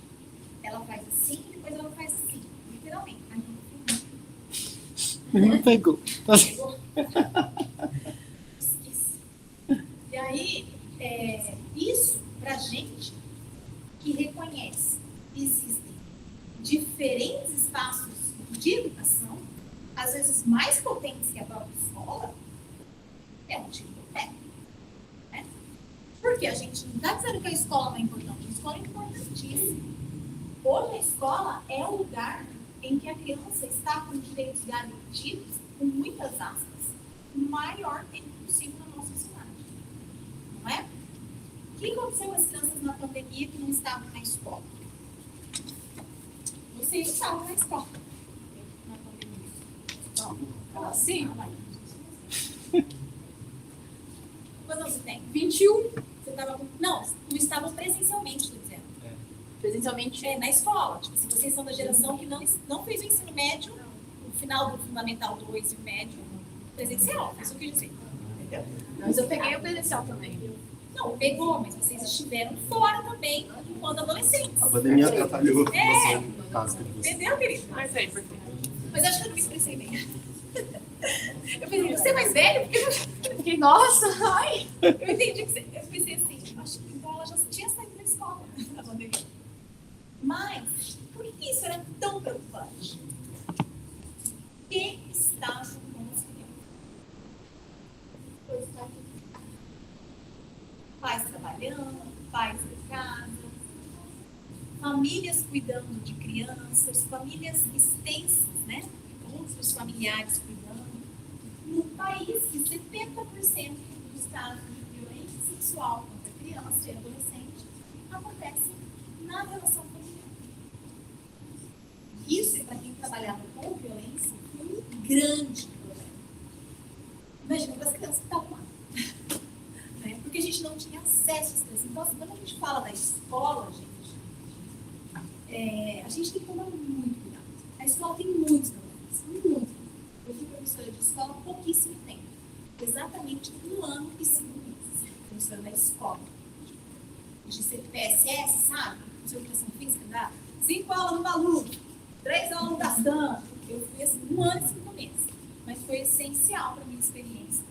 ela faz assim e depois ela faz assim. Literalmente. Não pegou. Pegou? Esqueci. E aí, isso pra gente que reconhece que existem diferentes espaços de educação, às vezes mais potentes que a própria escola, é um tiro do pé. Né? Porque a gente não está dizendo que a escola não é importante, a escola é importantíssima. Hoje a escola é o lugar em que a criança está com direitos garantidos, com muitas aspas, o maior tempo possível na nossa sociedade. Não é? O que aconteceu com as crianças na pandemia que não estavam na escola? Vocês estavam na escola. Na pandemia. Não, sim, mãe. Quantos anos você tem? 21. Você estava com... Não estavam presencialmente, estou dizendo. Presencialmente. Na escola. Tipo, se vocês são da geração que não fez o ensino médio, o final do Fundamental 2 e o médio, presencial. Isso eu quis dizer. Entendeu? Mas eu peguei o presencial também. Não, pegou, mas vocês estiveram fora também enquanto adolescentes. A pandemia atrapalhou a formação básica de vocês. Entendeu, querido? Mas aí, por quê? Mas acho que eu não me expressei bem. Eu pensei, você é mais velho? Porque Eu fiquei, nossa, ai. eu entendi que você... Eu pensei assim, acho que então ela já tinha saído da escola na pandemia. Mas, por que isso era tão preocupante? Quem está com as crianças? Pais trabalhando, pais em casa, famílias cuidando de crianças, famílias extensas, né? Todos os familiares cuidando. Num país que 70% dos casos de violência sexual contra criança e adolescente acontecem na relação familiar. Isso, para quem trabalhava com violência, foi um grande problema. Imagina para as crianças que estavam lá. Né? Porque a gente não tinha acesso às crianças. Então, quando a gente fala da escola, gente, a gente tem que tomar muito cuidado. A escola tem muitos problemas, muito. Eu fui professora de escola há pouquíssimo tempo. Exatamente 1 ano e 5 meses. Professora da escola. De CPSS, sabe? De educação física, dá 5 aulas no Balu, 3 aulas no Dastan. Eu fui assim 1 ano e 5 meses. Mas foi essencial para a minha experiência.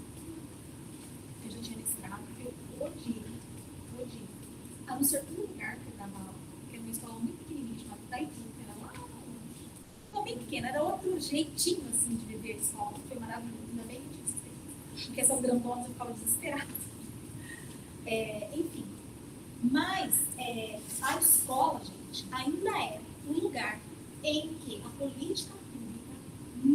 Eu já tinha mestrado, eu odiei. A não ser um lugar que eu dava aula, que era uma escola muito pequenininha, chamada Itaipu, que era lá longe. Não, bem pequena, era outro jeitinho assim de viver a escola. Foi maravilhoso, ainda bem que eu tive essa experiência. Porque essas grandonas eu ficava desesperada. Enfim. Mas a escola, gente, ainda é um lugar em que a política pública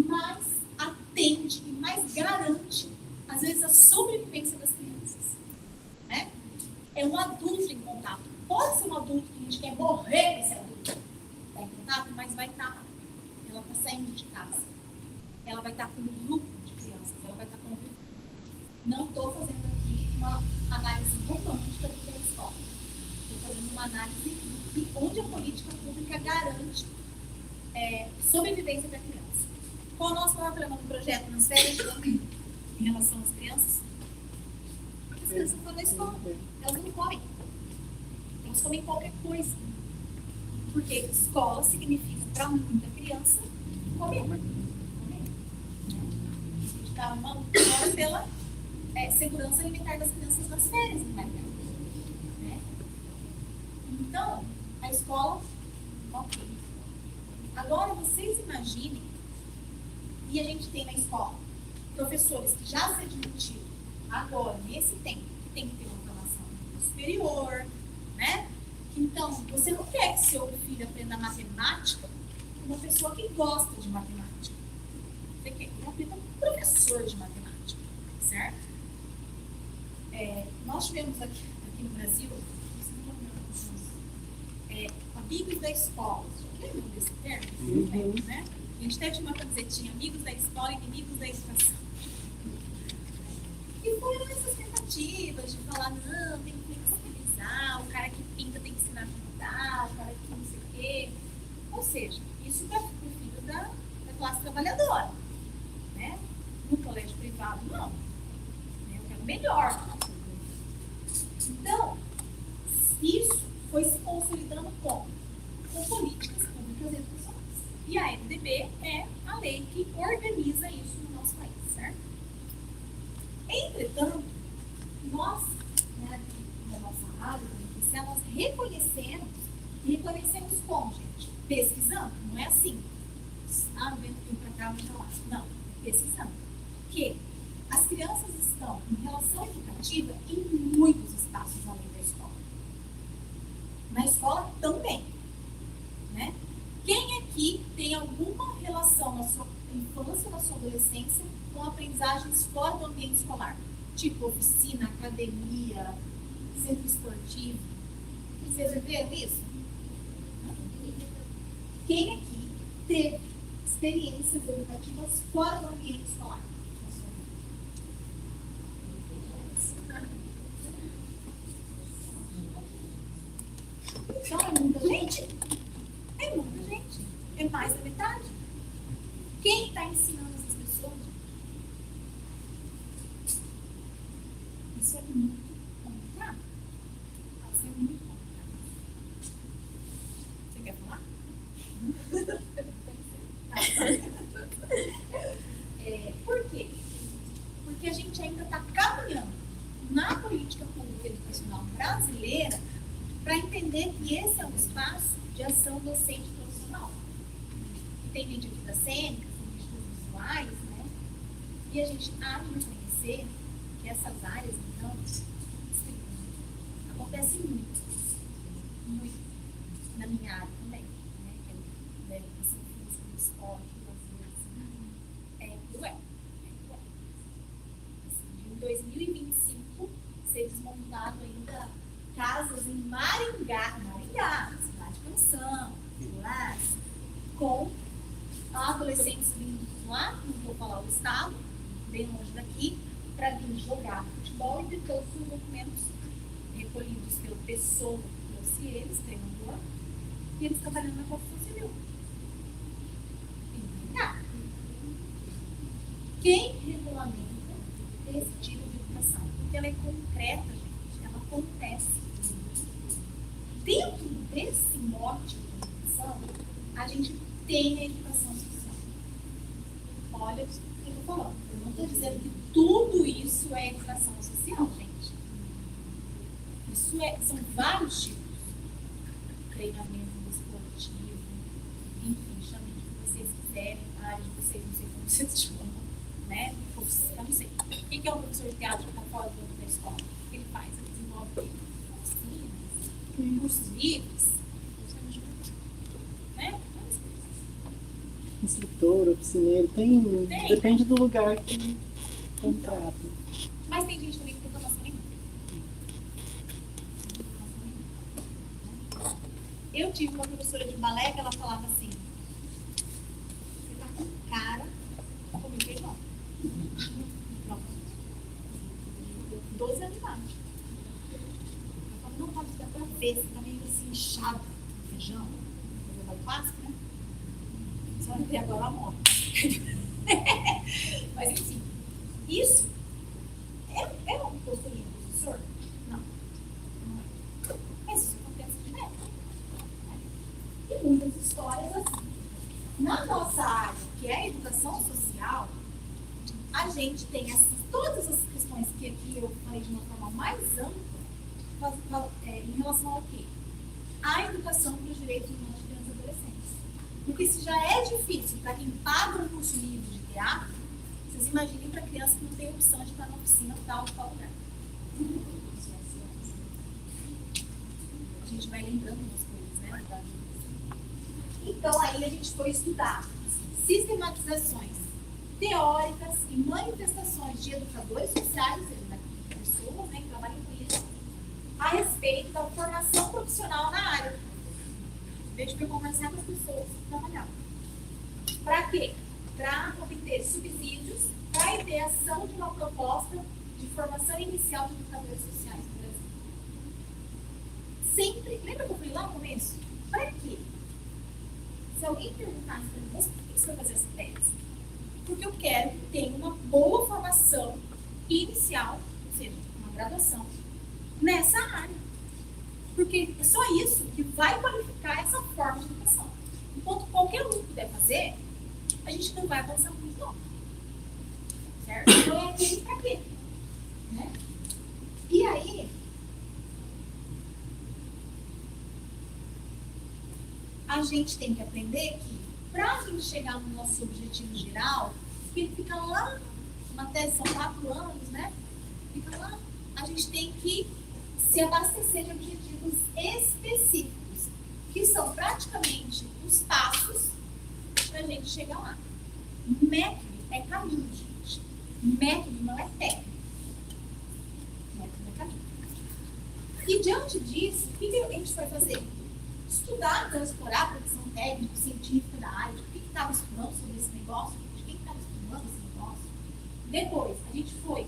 mais atende e mais garante, às vezes, a sobrevivência das crianças. Né? É um adulto em contato. Pode ser um adulto que a gente quer morrer nesse adulto. Está em contato, mas vai estar. Ela está saindo de casa. Ela vai estar com um grupo de crianças. Ela vai estar convivendo. Não estou fazendo aqui uma análise romântica do que é a escola. Estou fazendo uma análise de onde a política pública garante sobrevivência da criança. Qual nós estamos trabalhando no projeto nas férias em relação às crianças? As crianças estão na escola. Elas não comem. Elas comem qualquer coisa. Porque escola significa, para muita criança, comer. A gente dá uma luta segurança alimentar das crianças nas férias, não é? Né? Então, a escola, ok. Agora, vocês imaginem, e a gente tem na escola professores que já se admitiram agora, nesse tempo, que tem que ter uma formação superior, né? Então, você não quer que seu filho aprenda matemática com uma pessoa que gosta de matemática. Você quer que ele aprenda com um professor de matemática, certo? Nós tivemos aqui no Brasil, amigos da escola. Lembram desse termo? Né? A gente até tinha uma camisetinha, amigos da escola, inimigos da educação. E foram essas tentativas de falar, não, tem que flexibilizar, o cara que pinta tem que ensinar a pintar, o cara que não sei o quê. Ou seja, isso para o filho da classe trabalhadora. Né? No colégio privado, não. Eu quero melhor. Então, isso foi se consolidando com políticas públicas educacionais. E a LDB é a lei que organiza isso no nosso país, certo? Entretanto, nós, né, na nossa área, nós reconhecemos como, gente? Pesquisando, não é assim. Ah, vem para cá, vem para lá. Não, pesquisando. Que as crianças estão em relação educativa em muitos espaços além da escola. Na escola também. Né? Quem aqui tem alguma relação na sua infância ou na sua adolescência com aprendizagens fora do ambiente escolar? Tipo oficina, academia, centro esportivo. Vocês viram isso? Quem aqui teve experiências educativas fora do ambiente escolar? Então é muita gente? É muita gente. É mais da metade. Quem está ensinando essas pessoas? Isso é muito complicado. Isso é muito complicado. Você quer falar? Por quê? Porque a gente ainda está caminhando na política pública educacional brasileira para entender que esse é um espaço de ação docente profissional. Tem vídeo aqui das cênicas, tem vídeo dos visuais, né? E a gente há de reconhecer que essas áreas, então, acontece muito na minha área também, né? Que é a educação física, do esporte, é cruel. Em 2025, ser desmontado ainda casas em Maringá, cidade de Canção, lá, com adolescentes vindo lá, não vou falar o estado, bem longe daqui, para vir jogar futebol e de todos os documentos recolhidos pela pessoa que trouxe eles, treinador, e eles trabalhando na construção civil. Quem regulamenta esse tipo de educação? Porque ela é concreta, gente, ela acontece. Dentro desse mote de educação, a gente tem a educação social. Olha o que eu estou falando. Eu não estou dizendo que tudo isso é educação social, gente. São vários tipos. Treinamento esportivo, enfim, chamem o que vocês quiserem, a área de vocês, não sei como vocês chamam, né? Eu não sei. O que é um professor de teatro que está fora da escola? O que ele faz? Ele desenvolve oficinas, cursos livres, né? Instrutor, oficineiro, tem. Depende do lugar que contrata. Mas tem gente também que tem formação nenhuma. Eu tive uma professora de balé que ela falava assim: você tá com cara como meu feijão. 12 anos de idade. Eu falo, não, pode dar pra ver, você tá meio assim inchado com feijão. Eu falo, Páscoa, né? Só não tem agora a moto. Mas enfim, isso é um possuído do professor? Não. Mas isso acontece direto. E muitas histórias assim. Na nossa área, que é a educação social, a gente tem assistência todas as questões que aqui eu falei de uma forma mais ampla, em relação ao quê? A educação para os direitos humanos de crianças e adolescentes. Porque se já é difícil para quem paga um curso livre de teatro, vocês imaginem para criança que não tem opção de estar na oficina tal ou tal lugar. A gente vai lembrando umas coisas, né? Então aí a gente foi estudar sistematizações teóricas e manifestações de educadores sociais, pessoas, né, que trabalham com isso, a respeito da formação profissional na área. Vejo que eu conversar com as pessoas que trabalhavam. Para quê? Para obter subsídios para a ideação de uma proposta de formação inicial de educadores sociais no Brasil. Sempre, lembra que eu falei lá no começo? Para quê? Se alguém perguntasse para mim, mas por que você vai fazer essa tese? Porque eu quero que tenha uma boa formação inicial, ou seja, uma graduação, nessa área. Porque é só isso que vai qualificar essa forma de educação. Enquanto qualquer um puder fazer, a gente não vai avançar muito longe. Certo? Então é aquele para quê? Né? E aí, a gente tem que aprender que, para a gente chegar no nosso objetivo geral, que fica lá, uma tese são 4 anos, né? Fica lá, a gente tem que se abastecer de objetivos específicos, que são praticamente os passos para a gente chegar lá. Método é caminho, gente. Método não é técnica. Método é caminho. E diante disso, o que a gente foi fazer? Estudar, então, explorar a produção técnica, científica da área, de quem estava estudando sobre esse negócio, de quem estava estudando esse negócio. Depois, a gente foi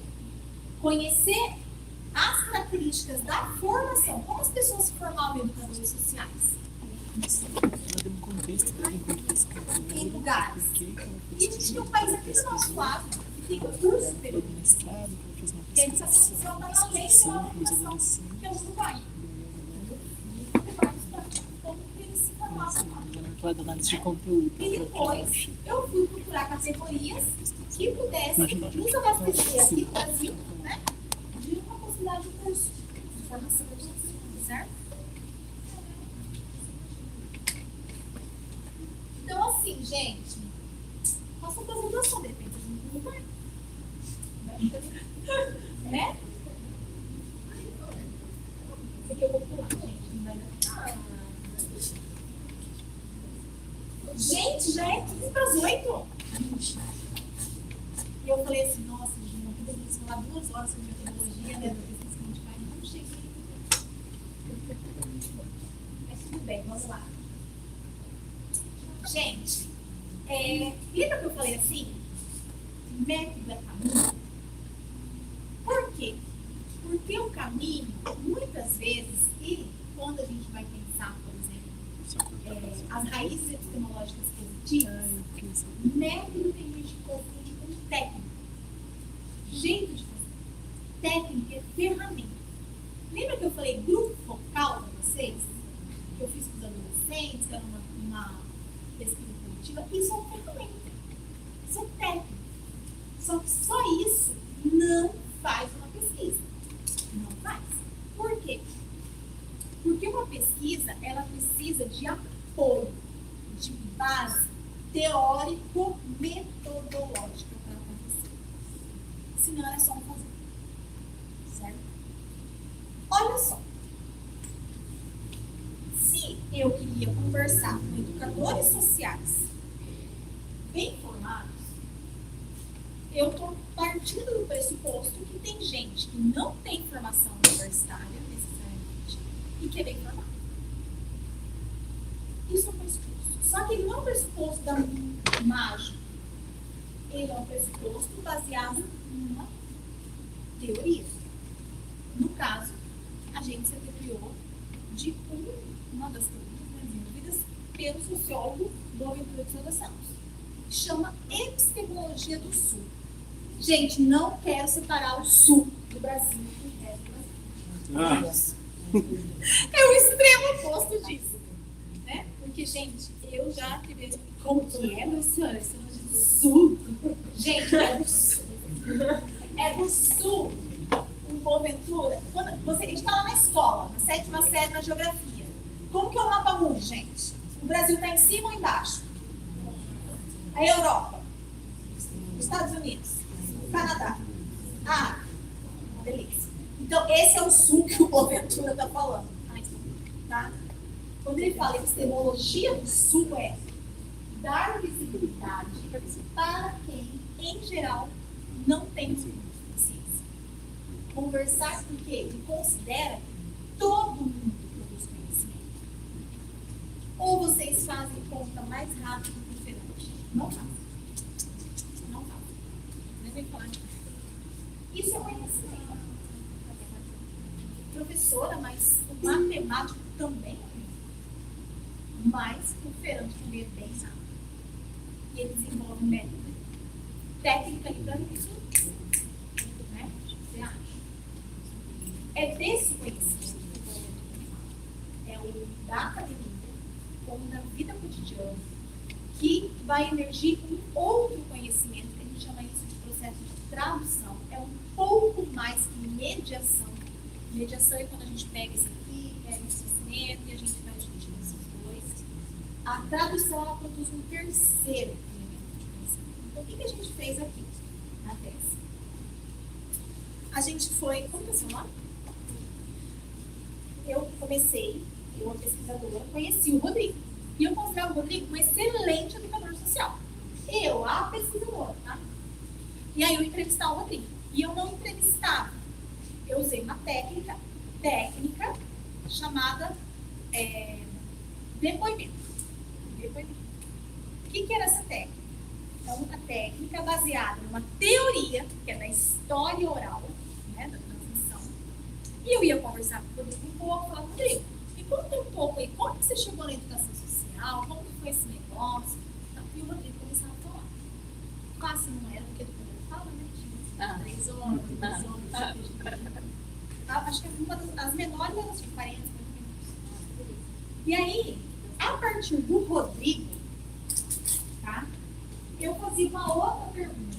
conhecer as características da formação, como as pessoas se formavam em educadores sociais. Em lugares. E a gente tem um país aqui do nosso lado, que tem um curso superior. E a educação social está na lei de uma educação, que é o Uruguai. De conteúdo. E depois eu fui procurar categorias que pudessem nos abastecer aqui no Brasil, né, de uma possibilidade de curso de formação profissional, certo? Então, assim, gente, faça a apresentação, de repente, a gente não vai. Né? Isso aqui eu vou pular, gente, não vai dar. Gente, já é 15 para as 8. E eu falei assim, nossa, gente, que delícia, falar 2 horas sobre metodologia, né? Que a gente vai, não cheguei. Mas tudo bem, vamos lá. Gente, lembra que eu falei assim? Método é caminho. Por quê? Porque o caminho, muitas vezes, e quando a gente vai pensar, por exemplo, as raízes epistemológicas positivas, método tem gente que confunde com técnica. Jeito de fazer. Técnica é ferramenta. Lembra que eu falei grupo focal para vocês? Que eu fiz com os adolescentes, que era uma pesquisa coletiva. Isso é uma ferramenta. Isso é técnica. Só que só isso não faz uma pesquisa. Não faz. Por quê? Porque uma pesquisa, ela precisa de apoio, de base teórico-metodológica para acontecer. Senão é só um fazer. Certo? Olha só. Se eu queria conversar com educadores sociais bem formados, eu estou partindo do pressuposto que tem gente que não tem formação universitária necessariamente e que é bem formado. Isso é um pressuposto. Só que ele não é um pressuposto mágico. Ele é um pressuposto baseado numa teoria. No caso, a gente se apropriou de uma das teorias desenvolvidas pelo sociólogo Boaventura de Souza Santos. Chama Epistemologia do Sul. Gente, não quero separar o Sul do Brasil do resto do Brasil. É o extremo oposto disso. Né? Porque, gente, eu já tive. Como que é, meu senhor? Do Sul. Gente, é do Sul. é do sul, o Boaventura. Quando a gente está lá na escola, na 7ª série, na geografia. Como que é o mapa mundo, gente? O Brasil está em cima ou embaixo? A Europa, os Estados Unidos, o Canadá. Ah, beleza. Então, esse é o sul que o Boaventura está falando. Tá? Quando ele fala epistemologia do sul, é dar visibilidade para quem, em geral, não tem ciência. Conversar porque ele considera que todo mundo produz conhecimento. Ou vocês fazem conta mais rápido que o Fernando? Não fazem. Não fazem. Nem vem falar disso. Isso é conhecimento. Professora, mas o matemático também é. Mas o Fernando também é bem rápido. E ele desenvolve método, técnica e para isso. Né? Você acha? É desse conhecimento que o Fernando fala. É o da academia, ou da vida cotidiana, que vai emergir um outro conhecimento, que a gente chama isso de processo de tradução. É um pouco mais que mediação. Mediação é quando a gente pega esse aqui, pega esse conhecimento e a gente vai discutindo esses dois. A tradução, ela produz um terceiro elemento de conhecimento. Então, o que a gente fez aqui na tese? A gente foi... Como é o seu nome? Eu uma pesquisadora, conheci o Rodrigo. E eu considero o Rodrigo um excelente educador social. Eu, a pesquisadora, tá? E aí eu entrevistava o Rodrigo. E eu não entrevistava. Eu usei uma técnica chamada depoimento. O que era essa técnica? É uma técnica baseada numa teoria, que é da história oral, né, da transmissão. E eu ia conversar com o Rodrigo um pouco, falar, Rodrigo, me conta um pouco aí, como que você chegou na educação social, como que foi esse negócio? E o Rodrigo começava a falar. Classe não era, porque todo mundo fala, né? Tinha 3 horas, 2 horas, acho que uma das menores era de 40 minutos. E aí, a partir do Rodrigo, tá? Eu fazia uma outra pergunta.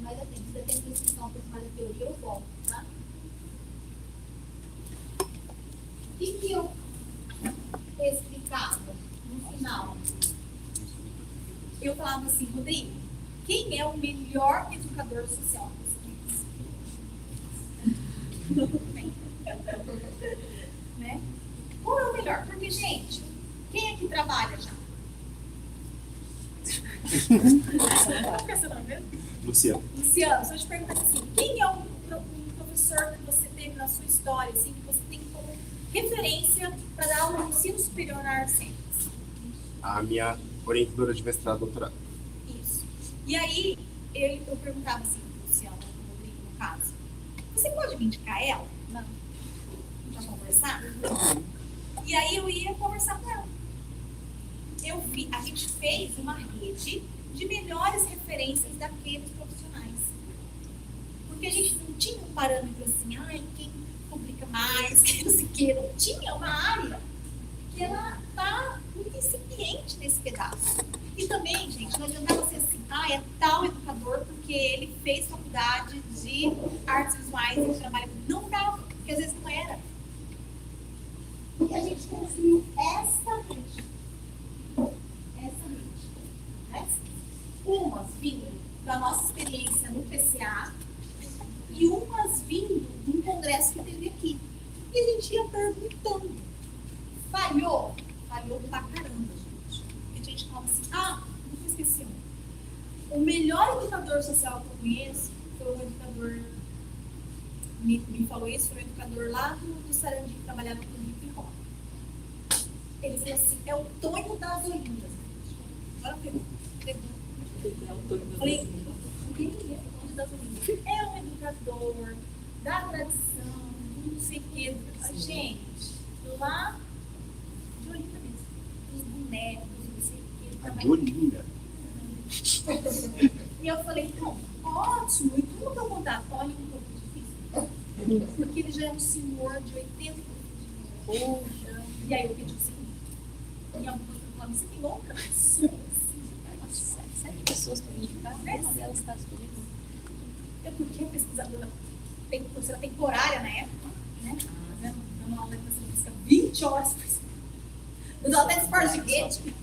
Mas assim, você tem que explicar um pouco mais da teoria, eu volto, tá? O que eu explicava no final? Eu falava assim, Rodrigo, quem é o melhor educador social que você conhece? Né? Qual é o melhor? Porque, gente, quem aqui trabalha já? Qual que é seu nome mesmo? Luciano. Luciano, se eu te perguntar assim, quem é um professor que você teve na sua história, assim, que você tem como referência para dar aula no ensino superior na Arcentes? A minha orientadora de mestrado e doutorado. Isso. E aí, eu perguntava assim, Luciano, no caso, você pode me indicar ela? Não. Para conversar? E aí eu ia conversar com ela. A gente fez uma rede de melhores referências daqueles profissionais. Porque a gente não tinha um parâmetro assim, quem publica mais, quem não sei o quê. Não tinha uma área que ela está muito incipiente nesse pedaço. E também, gente, não adiantava ser assim, é tal educador porque ele fez faculdade de artes visuais e trabalha. Não dava, porque às vezes não era. E a gente construiu essa rede. Né? Umas vindo da nossa experiência no PCA e umas vindo de um congresso que teve aqui. E a gente ia perguntando. Falhou? Falhou pra caramba, gente. Porque a gente fala assim, não esqueci um. O melhor educador social que eu conheço foi um educador, me falou isso, foi um educador lá do Sarandi, que trabalhava comigo em Roma. Ele falou assim, é o Tonho das Olindas. Agora pegou. Falei, o que é o Tonho das Olindas? É um educador da tradição, não sei o quê. Gente, lá de Olinda mesmo. Dos bonecos, não sei o quê. De Olinda. E eu falei, então, ótimo, e como que eu vou dar? Olha, um pouco difícil. Porque ele já é um senhor de 80 anos. Poxa. E aí eu pedi o seguinte, e algumas pessoas falaram, você tem outra pessoa? pessoas para indicar, uma delas está escolhida. Eu porque pesquisadora professora temporária na época, né? Dando aula de educação física 20 horas por semana. Dando aula de esporte de guete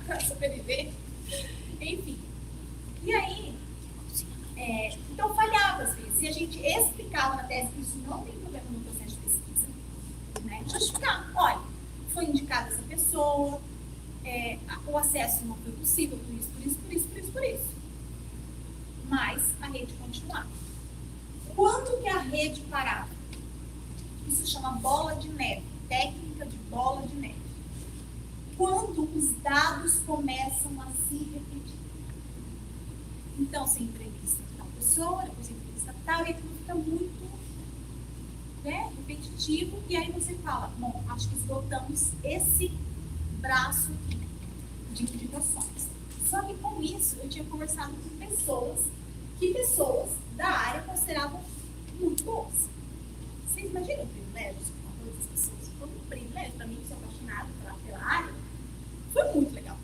para sobreviver. Enfim. E aí, então falhava às vezes. E a gente explicava na tese que isso não tem problema no processo de pesquisa. Né? Justificar. Olha, foi indicada essa pessoa, o acesso não foi possível por isso. Mas a rede continuava. Quando que a rede parava? Isso chama bola de neve, técnica de bola de neve. Quando os dados começam a se repetir. Então, você entrevista tal pessoa, depois você entrevista tal, e aquilo fica muito repetitivo, e aí você fala, bom, acho que esgotamos esse braço de indicações. Só que com isso, eu tinha conversado com pessoas da área consideravam muito boas. Vocês imaginam o privilégio com todas as pessoas? Foi um privilégio para mim, que sou apaixonada pela área. Foi muito legal.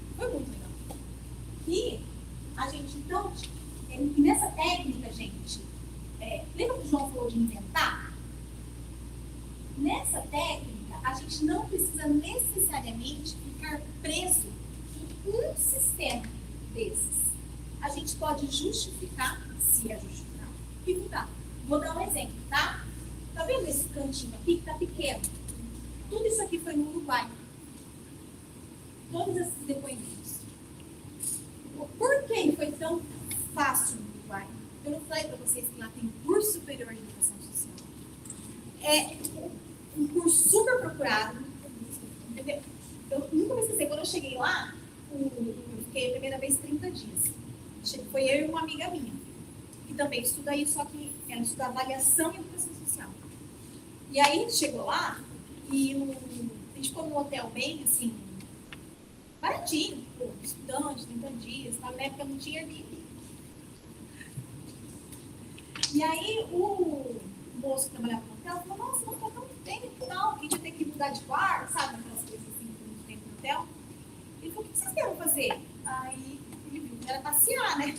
E a gente, então, nessa técnica, gente, lembra que o João falou de inventar? Nessa técnica, a gente não precisa necessariamente ficar preso em um sistema desses. A gente pode justificar, se é justificar, e mudar. Vou dar um exemplo, tá? Tá vendo esse cantinho aqui que tá pequeno? Tudo isso aqui foi no Uruguai. Todos esses depoimentos. Por que foi tão fácil no Uruguai? Eu não falei para vocês que lá tem curso superior de educação social. É um curso super procurado. Entendeu? Eu nunca me esqueci. Quando eu cheguei lá, eu fiquei a primeira vez 30 dias. Foi eu e uma amiga minha, que também estuda isso, só que ela estuda avaliação e educação social. E aí a gente chegou lá e a gente ficou num hotel bem assim, baratinho, estudante, 30 dias, na época não tinha Airbnb. E aí o moço que trabalhava no hotel falou, nossa, não tá tão bem e tal, que a gente ia ter que mudar de quarto, sabe, aquelas coisas assim que a gente tem no hotel. Ele falou, o que vocês querem fazer? Aí ele viu que era passear, né?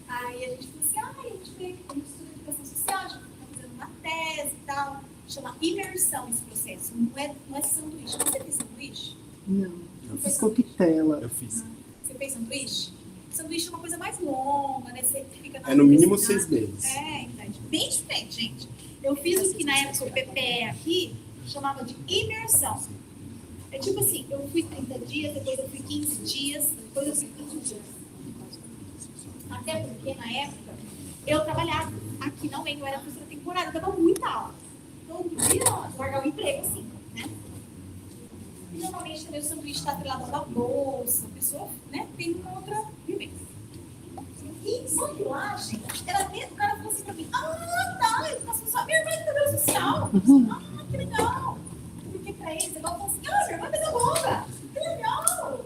Aí a gente falou assim, a gente veio aqui, a gente estuda educação social, a gente tá fazendo uma tese e tal. Chama imersão esse processo, não é sanduíche. Você fez sanduíche? Não, eu fiz coquetela. Eu fiz. Você fez sanduíche? Sanduíche é uma coisa mais longa, né? Você fica na É no mínimo universidade. 6 meses. Então, bem diferente, gente. Eu fiz o que na época o PPE aqui chamava de imersão. É tipo assim, eu fui 30 dias, depois eu fui 15 dias, depois eu fui 15 dias. Até porque na época eu trabalhava aqui na UEM, eu era professora temporária, eu dava muita aula. Todo dia eu largava o emprego, assim, né? E normalmente também o sanduíche está atrelado da bolsa, a pessoa, né, tem uma outra vivência. E só que lá, gente, o cara falou assim pra mim, tá, educação social, minha irmã é educação social. Que legal. Porque pra eles, ela falou assim, minha irmã é pedagoga. Que legal.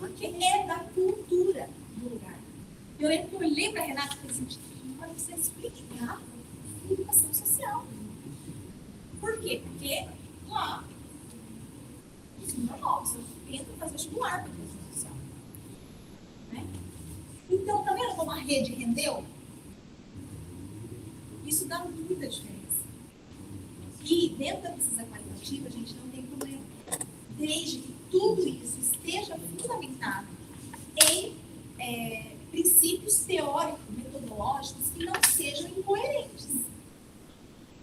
Porque é da cultura do lugar. Eu lembro que eu olhei pra Renata e falei assim, olha, você explicar educação social. Por quê? Porque lá, isso é normal, você tenta fazer vestibular para educação social. Né? Então, tá vendo como a rede rendeu? Isso dá muita diferença. E dentro da pesquisa qualitativa, a gente não tem problema. Desde que tudo isso esteja fundamentado em princípios teóricos, metodológicos, que não sejam incoerentes.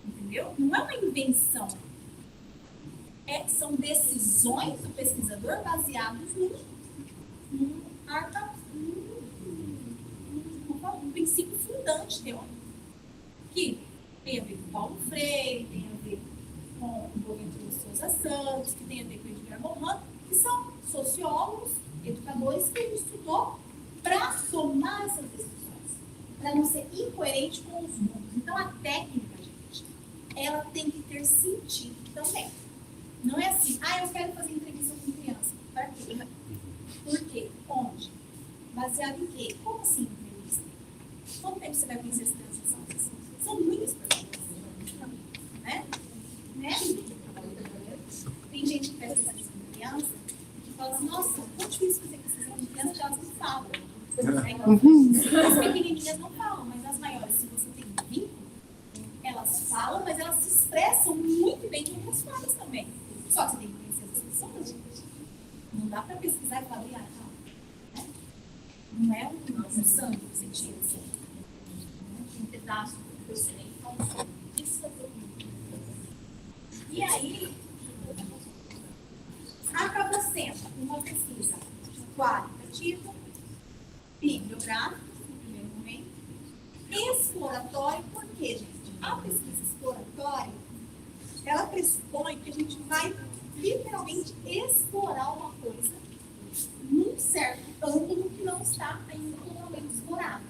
Entendeu? Não é uma invenção. São decisões do pesquisador baseadas num princípio fundante teórico. Que tem a ver com Paulo Freire, tem a ver com o Boaventura de Souza Santos, que tem a ver com o Edgar Morin, que são sociólogos, educadores que ele estudou para tomar essas decisões, para não ser incoerente com os números. Então, a técnica, gente, ela tem que ter sentido também. Não é assim, eu quero fazer entrevista com criança. Para quê? Por quê? Onde? Baseado em quê? Como assim entrevista? Quanto tempo você vai conhecer as crianças? São muitas pessoas. Né? Tem gente que faz entrevista com criança e fala assim, nossa, quanto difícil fazer com essas crianças, elas não falam. As pequenininhas não falam, mas as maiores, se você tem vínculo, elas falam, mas elas se expressam muito bem em outras formas também. Só que você tem que conhecer as pessoas. Não dá para pesquisar e falar, né? Não é um sangue que você tira, assim. Um pedaço que eu sei. Isso é tudo. E aí, acaba sendo uma pesquisa qualitativa, bibliográfica, no primeiro momento, exploratória. Por quê, gente? A pesquisa exploratória, ela pressupõe que a gente vai literalmente explorar uma coisa num certo ângulo que não está ainda totalmente explorado.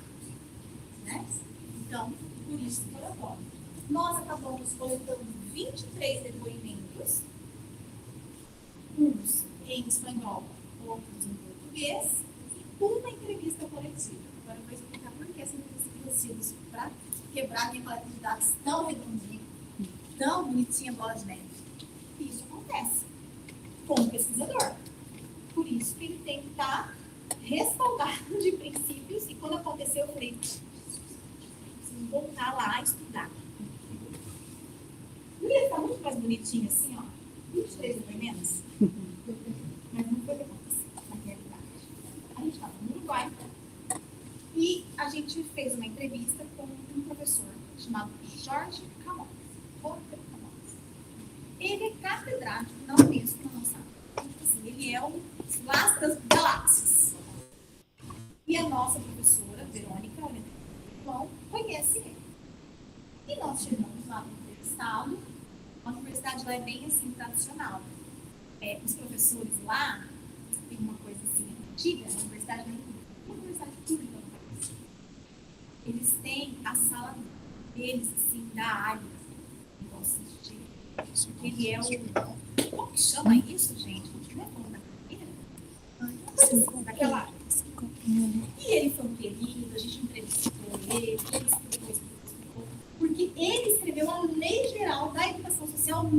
Né? Então, por isso exploratório. Nós acabamos coletando 23 depoimentos, uns em espanhol, outros em português, e uma entrevista coletiva. Agora eu vou explicar por que essa entrevista coletiva, para quebrar aquele coleta de dados tão redondinho, tão bonitinha, bola de neve. Isso acontece com o pesquisador. Por isso que ele tem que estar respaldado de princípios, e quando aconteceu, eu falei, preciso voltar lá a estudar. Não ia ficar muito mais bonitinho assim, ó, 23 depoimentos? Mas não foi o que aconteceu na realidade. A gente estava no Uruguai e a gente fez uma entrevista com um professor chamado Jorge Camões. Ele é catedrático na Unesco, na nossa área. Assim, ele é o Las das Galáxias. E a nossa professora, Verônica, conhece ele. E nós chegamos lá no entrevistado. A universidade lá é bem assim, tradicional. Os professores lá, tem uma coisa assim, antiga, a universidade não é uma universidade pública. Eles têm a sala deles, assim, da área. Ele é o... Como que chama isso, gente? Não é como daquela área. E ele foi um querido, a gente entrevistou ele explicou. Porque ele escreveu a Lei Geral da Educação Social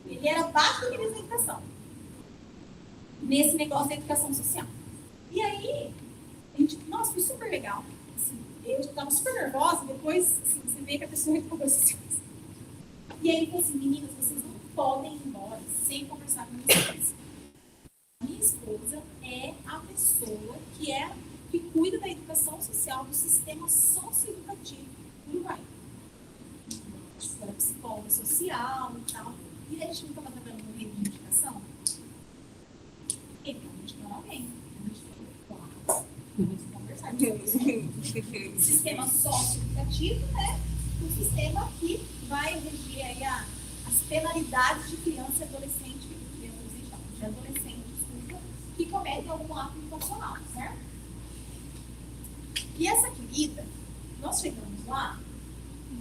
ele era abaixo do ministro da Educação. Nesse negócio da educação social. E aí, a gente, nossa, foi super legal. Assim, eu estava super nervosa, depois assim, você vê que a pessoa respondeu assim. E aí ele falou assim, meninas, vocês não podem ir embora sem conversar com vocês. Minha esposa é a pessoa que cuida da educação social do sistema socioeducativo do Uruguai. Era psicóloga social e tal. E a gente não estava trabalhando no meio de indicação. Ele indicou alguém. Vamos conversar com sistema socioeducativo, né? Um sistema que vai regir aí as penalidades de criança e adolescente, que cometem algum ato infracional, certo? E essa querida, nós chegamos lá,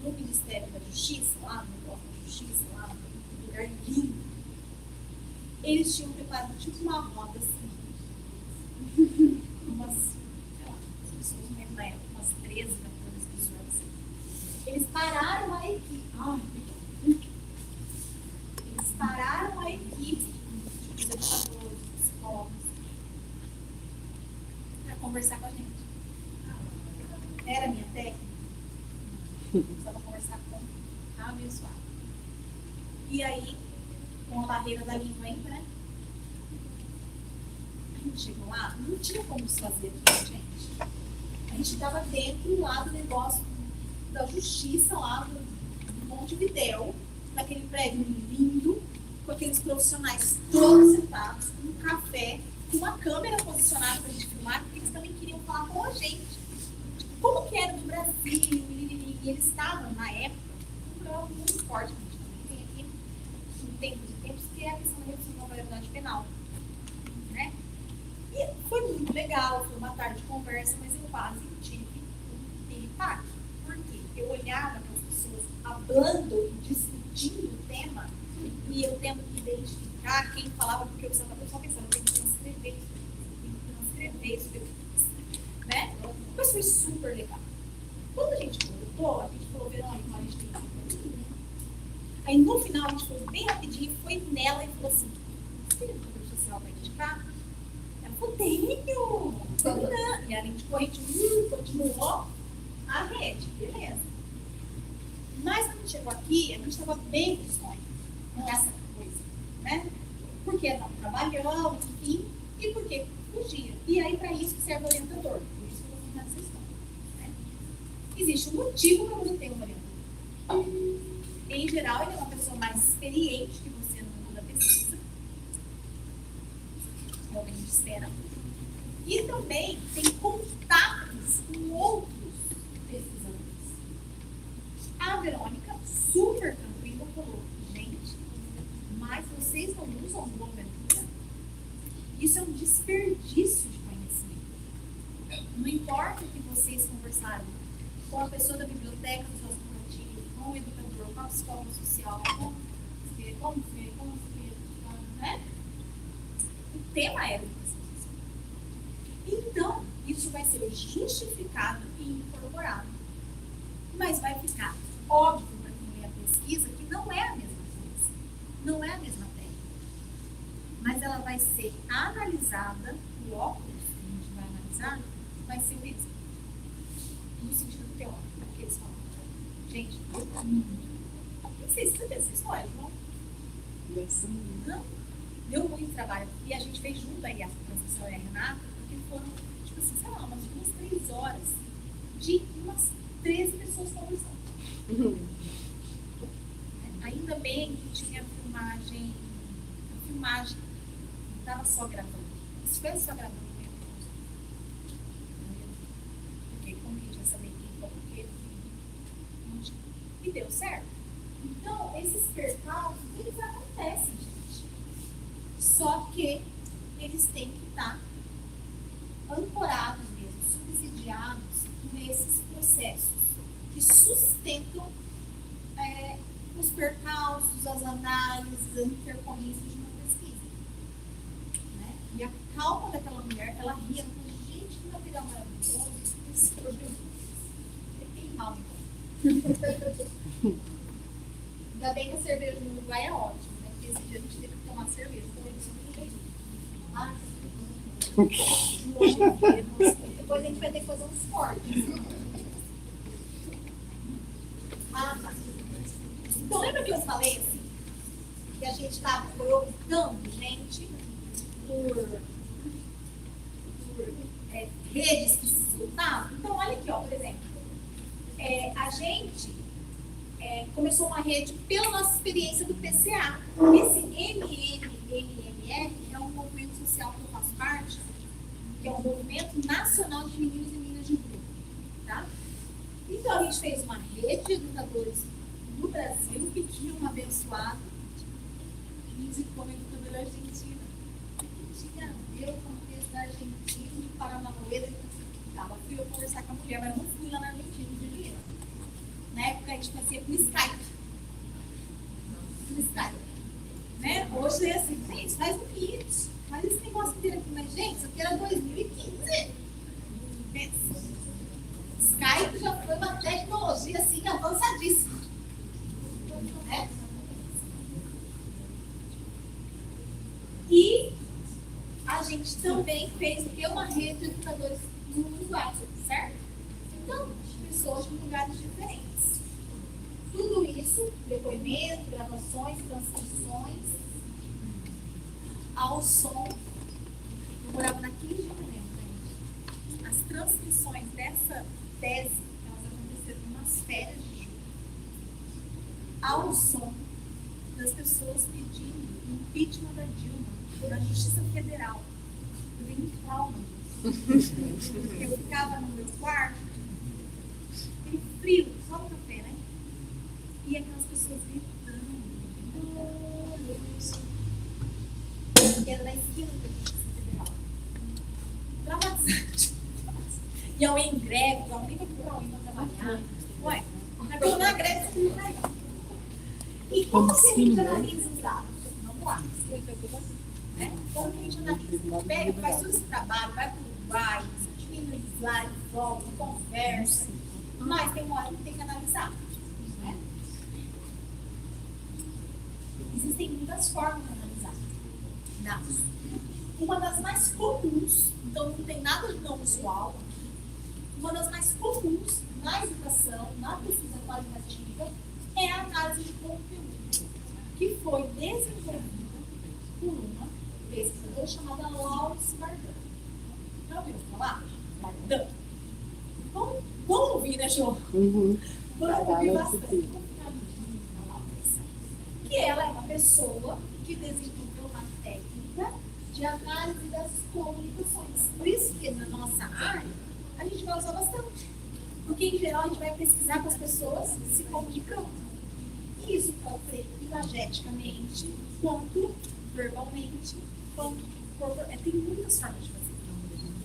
no Ministério da Justiça, lá no negócio da Justiça, lá no lugar lindo, eles tinham preparado tipo uma roda assim, umas, sei lá, pessoas não lembro na época, umas 13, 14 pessoas assim. Eles pararam a equipe, eles pararam a equipe, os educadores, psicólogos, para conversar com a gente. Era minha técnica. Precisava conversar com a abençoada. E aí, com a barreira da língua ainda, né? A gente chegou lá, não tinha como desfazer aquilo, gente. A gente estava dentro lá do negócio da justiça, lá do Montevidéu, naquele prédio lindo, com aqueles profissionais todos sentados, com um café, com uma câmera posicionada para a gente filmar, porque eles também queriam falar com a gente. Como que era no Brasil, e eles estavam, na época, um programa muito forte, que a gente também tem aqui, em tempos e tempos, que é a questão da redução da moralidade penal. Né? E foi muito legal, foi uma tarde de conversa, mas eu quase tive um piripaque. Por quê? Eu olhava para as pessoas falando e discutindo o tema, e eu tendo que identificar quem falava, porque eu só pensando, eu tenho que transcrever isso que eu fiz. Né? Mas foi super legal. Quando a gente voltou, a gente falou, Verônica, a gente tem que ir. Aí no final a gente foi bem rapidinho, foi nela e falou assim, você tem um social para indicar? Ela Eu tenho. E a linha de corrente continuou a rede, beleza. Mas quando chegou aqui, a gente estava bem distante com essa coisa, né? Porque não trabalhamos, enfim, e porque fugia. E aí, para isso, serve o orientador. Por isso que eu vou contar essa história. Né? Existe um motivo para você ter um orientador. Em geral, ele é uma pessoa mais experiente que você no mundo da pesquisa. É o que a gente espera. E também tem contatos com outros pesquisadores. A Verônica, super tranquila, falou: gente, mas vocês não usam o Boaventura? Isso é um desperdício de conhecimento. Não importa que vocês conversaram com a pessoa da biblioteca do seu corporativo, com o educador, com a psicóloga social, como né? O tema era educação social. Então, isso vai ser justificado e incorporado. Mas vai ficar óbvio para quem lê a pesquisa que não é a mesma coisa. Não é a mesma técnica. Mas ela vai ser analisada, o óculos que a gente vai analisar vai ser o mesmo. No sentido teórico, que eles falam. Gente, não sei se você tem essa história, não? Não? Deu muito trabalho. E a gente fez junto aí a professora e a Renata, porque foram, tipo assim, sei lá, umas 3 horas de umas 13 pessoas conversando. Ainda bem que tinha filmagem, não estava só gravando. Se fosse só gravando, porque como que a gente vai saber quem foi o quê? E deu certo. Então, esses percalços, eles acontecem, gente. Só que eles têm que estar ancorados mesmo, subsidiados por esses processos que sustentam os percalços, as análises, as intercorrências de uma pesquisa. Né? E a calma daquela mulher, ela ria, ela falou: gente, que material maravilhoso, esse problema. Tem calma, então. Ainda bem que a cerveja no Uruguai é ótima, né? Porque esse dia a gente teve que tomar cerveja. Depois a gente vai ter que fazer uns cortes. Tá. Então, lembra que eu falei assim? Que a gente estava optando, gente, por redes que se soltavam? Então, olha aqui, ó, por exemplo. A gente começou uma rede pela nossa experiência do PCA. Esse MMR é um movimento social que eu faço parte, que é um movimento nacional de meninos e meninas de rua. Tá? Então, a gente fez uma rede de educadores no Brasil, pequeno, abençoado, e indicou uma educadora argentina. Tinha eu como texto da Argentina, de Paranauê, fui eu conversar com a mulher, mas eu não fui lá na Argentina, de dinheiro. Na época a gente fazia por Skype. Né? Hoje é assim, gente, faz um kit. Faz esse negócio inteiro aqui. Mas, gente, isso aqui era 2015. Skype já foi uma tecnologia assim avançadíssima. Né? E a gente também fez uma rede de educadores no Uruguai, certo? Então, pessoas de lugares diferentes. Tudo isso, depoimento, gravações, transcrições, ao som. Eu morava na 15 de novembro, gente. As transcrições dessa tese, elas aconteceram nas férias de julho. Ao som das pessoas pedindo o impeachment da Dilma, da Justiça Federal. Eu dei um trauma disso. Eu ficava no meu quarto, aquele frio, só no café, né? E aquelas pessoas gritando. Que era da esquina da Justiça Federal. Traumatizante. E eu em greve, eu nem vou procurar alguém para trabalhar. Ué, mas pelo menos a greve você não vai. E como que a gente analisa os dados? Vamos lá. Né? Como que a gente analisa? Pega, faz todo esse trabalho, vai para o Uruguai, diminui o slide, volta, conversa. Mas tem uma hora que tem que analisar. Né? Existem muitas formas de analisar dados. Uma das mais comuns, então não tem nada de não usual, uma das mais comuns na educação, na pesquisa qualitativa, é a análise de conteúdo, que foi desenvolvida por uma pesquisadora chamada Laurence Vardan. Já ouviram falar? Vardan. Vamos ouvir, né, João? Uhum. Vamos ouvir bastante. Que ela é uma pessoa que desenvolveu uma técnica de análise das comunicações. Por isso que na nossa área a gente vai usar bastante. Porque em geral a gente vai pesquisar com as pessoas se comunicando. E isso pode ser imageticamente, quanto verbalmente, quanto tem muitas formas de fazer.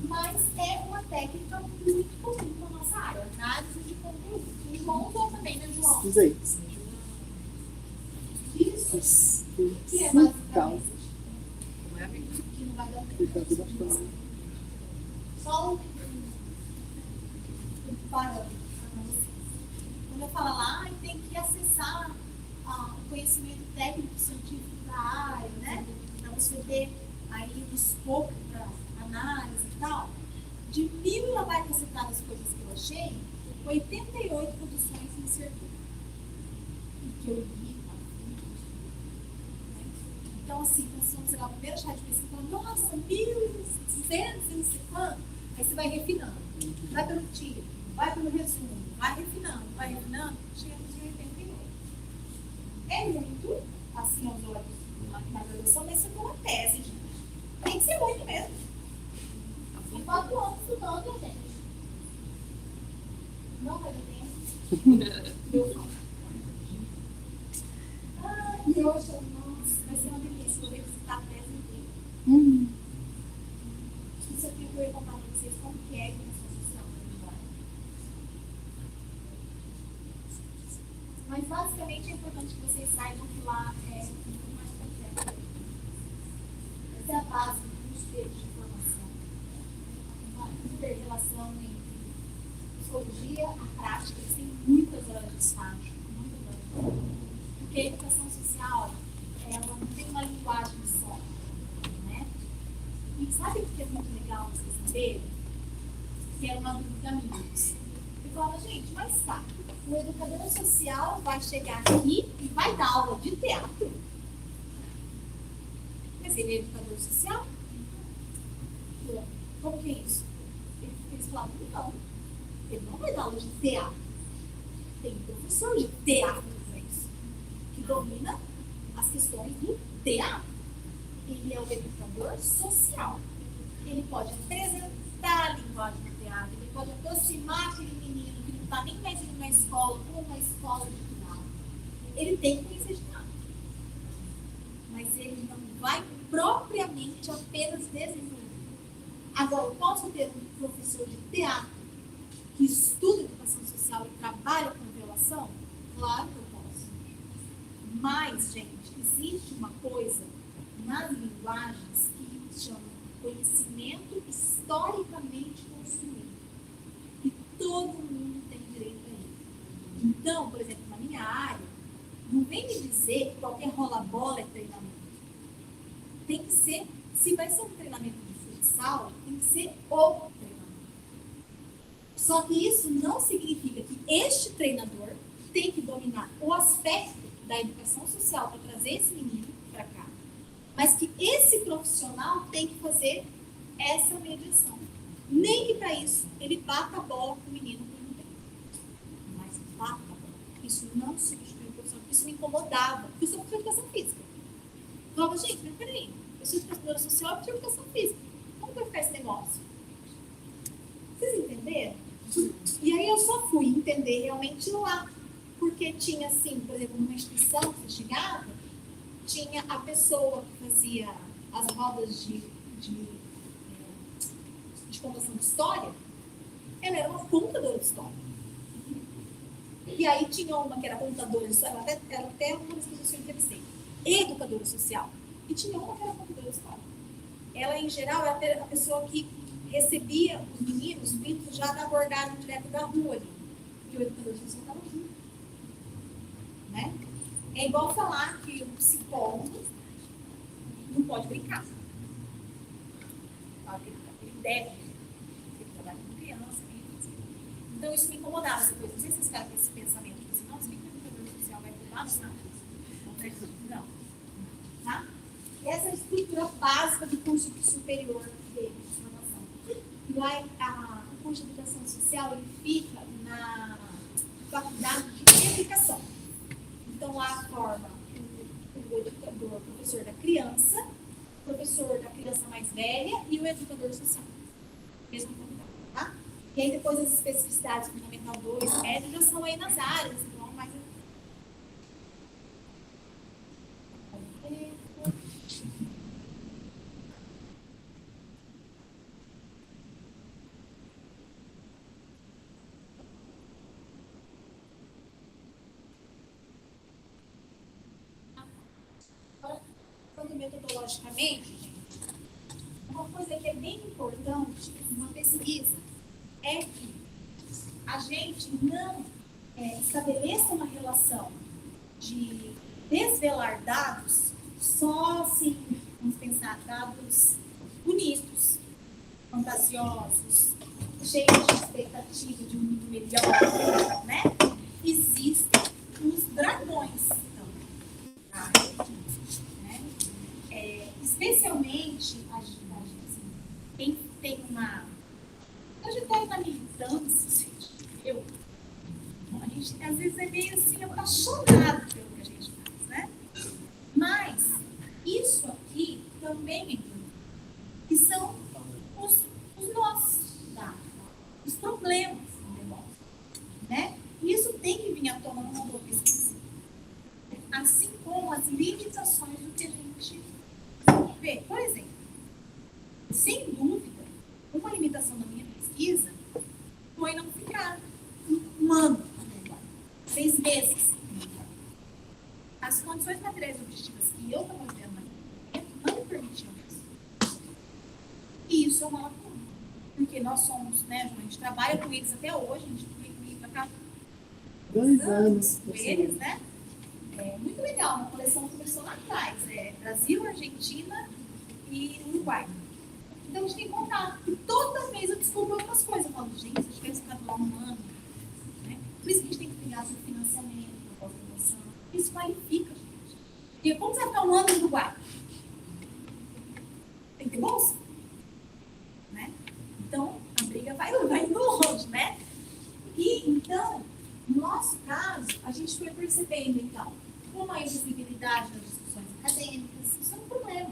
Mas é uma técnica muito comum na nossa área, análise de conteúdo. O João usou também, né, João? Usei. Isso. Que é Então, basicamente que não vai dar tempo. Só um parâmetro para vocês. Quando eu falo lá, tem que acessar o conhecimento técnico científico da área, né? Para você ter aí um escopo para análise e tal. De 1.000 e lá vai cacetar as coisas que eu achei, 88 produções me serviram. E que eu li. Então, assim, nós vamos pegar o primeiro chat de pesquisa e falar, nossa, 1.200 e não sei quanto. Aí você vai refinando. Vai pelo tiro, vai pelo resumo, vai refinando, chega nos 88. É muito, assim, aos olhos na graduação, mas isso é uma tese, gente. Tem que ser muito mesmo. São 4 anos estudando, gente. Não vai ter tempo. Eu falo. E eu acho, nossa, vai ser uma delícia, vou revisitar a tese inteira. Isso aqui eu vou contar para vocês como que é a educação social na linguagem. Mas basicamente é importante que vocês saibam que lá é muito mais complexo. Essa é a base dos termos de formação. Uma interrelação entre psicologia e prática, eles têm muitas horas de estágio, muitas horas de estágio. Porque a educação social, ela não tem uma linguagem só, né? E sabe o que é muito legal vocês saberem? Que era uma dúvida minha. Eu falava, gente, mas tá, o educador social vai chegar aqui e vai dar aula de teatro. Mas ele é educador social? Como que é isso? Eles falavam, não, ele não vai dar aula de teatro. Tem professor de teatro para isso, que domina as questões do teatro. Ele é o educador social. Ele pode apresentar a linguagem do teatro, ele pode aproximar aquele menino que não está nem mais indo na escola, ou uma escola de teatro. Ele tem que conhecer de teatro. Mas ele não vai propriamente apenas desenvolver. Agora, eu posso ter um professor de teatro que estuda educação social e trabalha com violação? Claro que eu posso. Mas, gente, existe uma coisa nas linguagens que chama conhecimento historicamente construído. E todo mundo tem direito a ele. Então, por exemplo, na minha área, não vem me dizer que qualquer rola-bola é treinamento. Tem que ser, se vai ser um treinamento de futsal, tem que ser o treinamento. Só que isso não significa que este treinador tem que dominar o aspecto da educação social para trazer esse menino para cá. Mas que esse profissional tem que fazer essa mediação. Nem que para isso ele bata a bola com o menino por um tempo. Mas bata a bola. Isso não substitui o profissional. Isso me incomodava. Porque eu sou professora de educação física. Eu falava, gente, mas peraí, eu sou educadora social e de educação física. Como vai ficar esse negócio? Vocês entenderam? E aí eu só fui entender realmente lá. Porque tinha, assim, por exemplo, numa instituição que você chegava, tinha a pessoa que fazia as rodas de contação de história, ela era uma contadora de história. E aí tinha uma que era contadora de história, ela até uma das pessoas que eu entrevistei, educadora social. E tinha uma que era contadora de história. Ela, em geral, era a pessoa que recebia os meninos vindos já da abordagem direto da rua ali. Porque o educador social estava junto. Né? É igual falar que o psicólogo não pode brincar. deve. Ele trabalha com criança, enfim. Então isso me incomodava depois. Não sei se vocês ficaram com esse pensamento, tipo assim, nossa, o que o educador social vai cuidar dos nada? Não. Tá? Essa é a estrutura básica do curso superior dele, de formação. E lá, o curso de educação social, ele fica na faculdade de educação. Então, lá forma o educador, o professor da criança, o professor da criança mais velha e o educador social. Mesmo faculdade, tá? E aí, depois, as especificidades fundamental 2, médio, já são aí nas áreas, então, mais... Metodologicamente, gente, uma coisa que é bem importante, uma pesquisa, é que a gente não estabeleça uma relação de desvelar dados só assim, vamos pensar, dados bonitos, fantasiosos, cheios de expectativa de um mundo melhor, né? Existem os dragões também, tá? Especialmente assim, quem tem uma trajetória na militância, a gente às vezes é meio assim apaixonado pelo que a gente faz, né? Mas isso aqui também é importante, que são os nossos dados, os problemas do negócio, né? Isso tem que vir à tona numa boa pesquisa, assim como as limitações do que a gente vê. Por exemplo, sem dúvida, uma limitação da minha pesquisa foi não ficar um ano, 6 meses. As condições materiais objetivas que eu estava vivendo naquele momento não me permitiam isso. E isso é uma lacuna. Porque nós somos, né, a gente trabalha com eles até hoje, a gente publica o livro a cada 2 anos com eles, né? É muito legal, uma coleção que começou lá atrás, Brasil, Argentina e Uruguai. Então a gente tem contato. E toda vez eu descubro outras coisas. Eu falo, gente, se eu tivesse ficado lá um ano, né? Por isso que a gente tem que pegar sobre financiamento, pós-graduação. Isso qualifica, gente. E como você vai ficar um ano no Uruguai? Tem que ter bolsa, né? Então a briga vai indo longe, né? E então, no nosso caso, a gente foi percebendo, então, uma invisibilidade nas discussões acadêmicas, isso é um problema.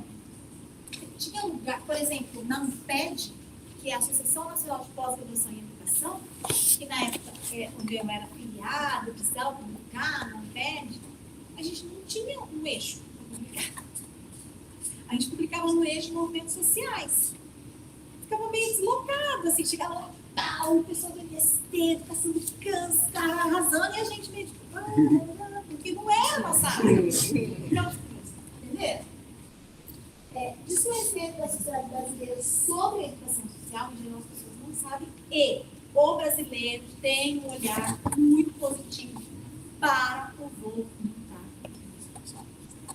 Tinha lugar, por exemplo, na ANPED, que é a Associação Nacional de Pós-Graduação em Educação, que na época, onde eu era afiliada, precisava publicar na ANPED, a gente não tinha um eixo para publicar. A gente publicava no eixo de movimentos sociais. Ficava meio deslocado, assim, chegava lá, o pessoal do MST, educação de câncer, arrasando, e a gente meio tipo, porque não era a nossa área. Então, entendeu? Desconhecimento da sociedade brasileira sobre a educação social, em geral as pessoas não sabem, e o brasileiro tem um olhar muito positivo para o voluntário.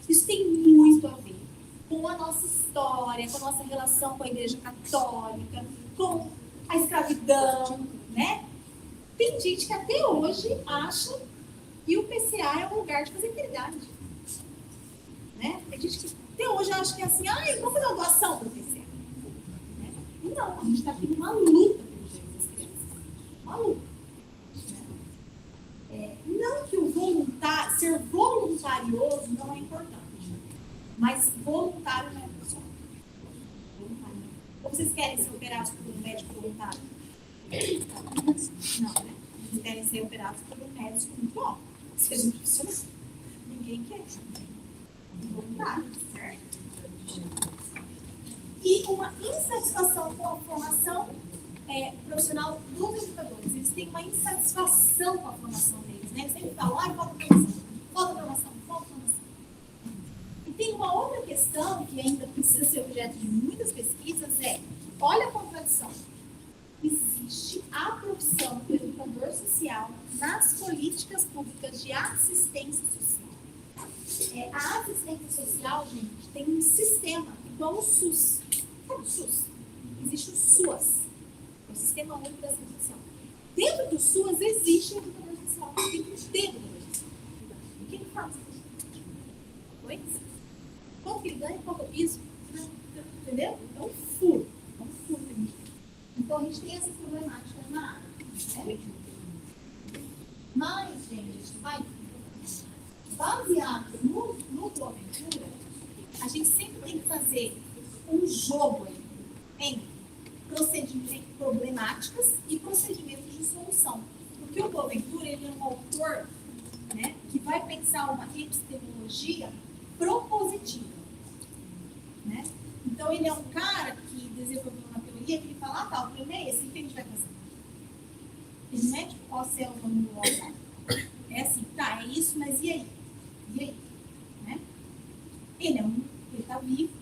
Isso tem muito a ver com a nossa história, com a nossa relação com a Igreja Católica, com a escravidão, né? Tem gente que até hoje acha que o PCA é um lugar de fazer caridade, né? Tem gente que até hoje acha que é assim, vamos fazer uma doação para o PCA. Né? Não, a gente está aqui numa luta pelos direitos das crianças. Uma luta. Né? Não que o ser voluntarioso não é importante, mas voluntário não é funcional. Ou vocês querem ser operados por um médico voluntário? Não, né? Vocês querem ser operados por um médico muito bom, que seja profissional. Ninguém quer. Voluntário, certo? E uma insatisfação com a formação profissional dos educadores. Eles têm uma insatisfação com a formação deles, né? Eles sempre falam, falta formação. E tem uma outra questão que ainda precisa ser objeto de muitas pesquisas, olha a contradição. Existe a profissão do educador social nas políticas públicas de assistência social. A assistência social, gente, tem um sistema igual o SUS. Sabe o SUS? existe o SUAS, o Sistema Único da Assistência Social. Dentro do SUAS existe o educador social, tem que ter o educador social. O que ele faz? Oi? Quanto que ele ganha? Qual que é o piso? Entendeu? É um furo. É um furo. Então a gente tem essa problemática na área. Né? Mas, gente, baseado no Boaventura, a gente sempre tem que fazer um jogo entre problemáticas e procedimentos de solução. Porque o Boaventura, ele é um autor, né, que vai pensar uma epistemologia propositiva. Né? Então, ele é um cara que desenvolveu uma teoria que ele fala, tá, o problema é esse, o que a gente vai fazer? Ele não é tipo, ó céu, vamos no altar. É assim, tá, é isso, mas e aí? E aí? Né? Ele tá vivo,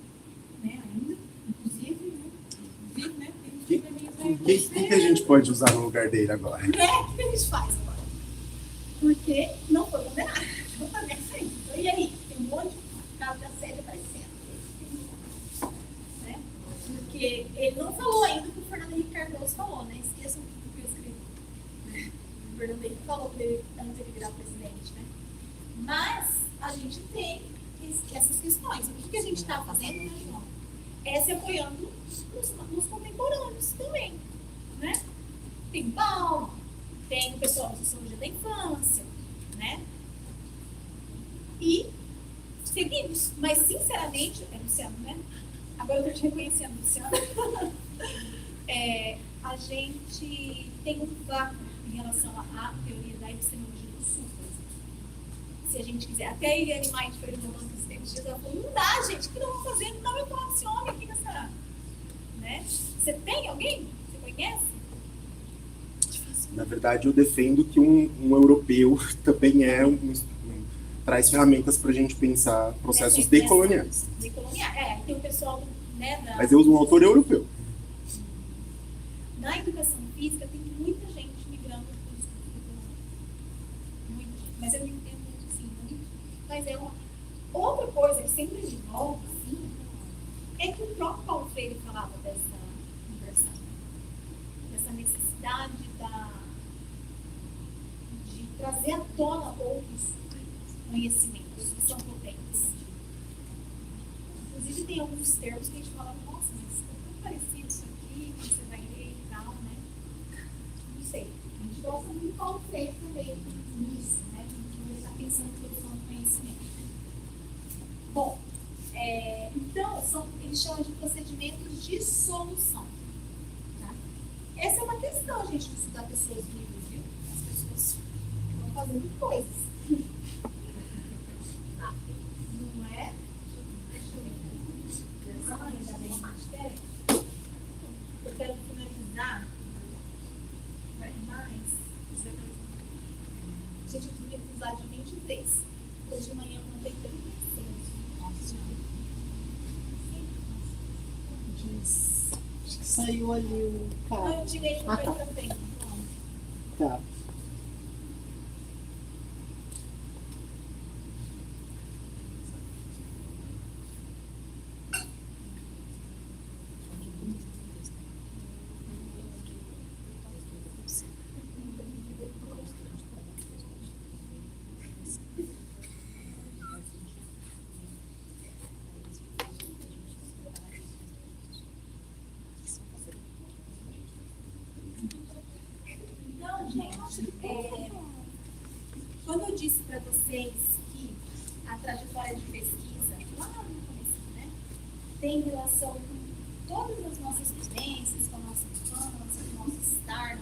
né, ainda, inclusive, né? Vivo, né? Quem que a gente pode usar no lugar dele agora? O que a gente faz agora? Porque não foi condenado. Então, e aí? Tem um monte de caso de assédio aparecendo. Né? Porque ele não falou ainda o que o Fernando Henrique Cardoso falou, né? Esqueçam o que eu escrevi. O Fernando Henrique falou para ele antes de ele virar presidente, né? Mas a gente tem essas questões. O que a gente está fazendo, né, João? É se apoiando nos contemporâneos também. Né? Tem Paulo, tem o pessoal da Sociologia da Infância, né? E seguimos. Mas, sinceramente, Luciano, né? Agora eu estou te reconhecendo, Luciano. A gente tem um vácuo em relação à teoria da epistemologia do Sul. Se a gente quiser. Até a Eliane Maia foi renovando esses tempos, ela falou, não dá, gente, o que nós vamos fazer? Não dá meu falar desse homem aqui nessa... Né? Você tem alguém? Você conhece? Na verdade, eu defendo que um europeu também traz ferramentas para a gente pensar processos decoloniais. Decoloniais. Tem o pessoal, né, Mas eu uso um autor europeu. Na educação física tem muita gente migrando para o estudo. Muita gente. Mas eu não entendo muito, assim, muito. Mas é uma outra coisa que sempre me volta, assim, é que o próprio Paulo Freire falava dessa inversão, dessa necessidade de trazer à tona outros conhecimentos que são potentes. Inclusive, tem alguns termos que a gente fala, nossa, mas é tão parecido isso aqui, quando você vai ler e tal, né? Não sei. A gente gosta muito do Paulo Freire também nisso, né? A gente está pensando em produção de conhecimento. Bom, então, eles chamam de procedimentos de solução. Tá? Essa é uma questão, gente, de estudar pessoas vivas, viu? As pessoas estão fazendo coisas. Não é? Deixa eu ver. Ainda bem que eu quero finalizar. Mas, gente, eu tive que usar de 23. Hoje de manhã eu contei 36. Acho que saiu ali o carro. Eu tirei de tá. também. Tá. Então, gente, quando eu disse para vocês que a trajetória de pesquisa, lá no começo, né, tem relação com todas as nossas vivências, com a nossa infância, com o nosso estar na universidade,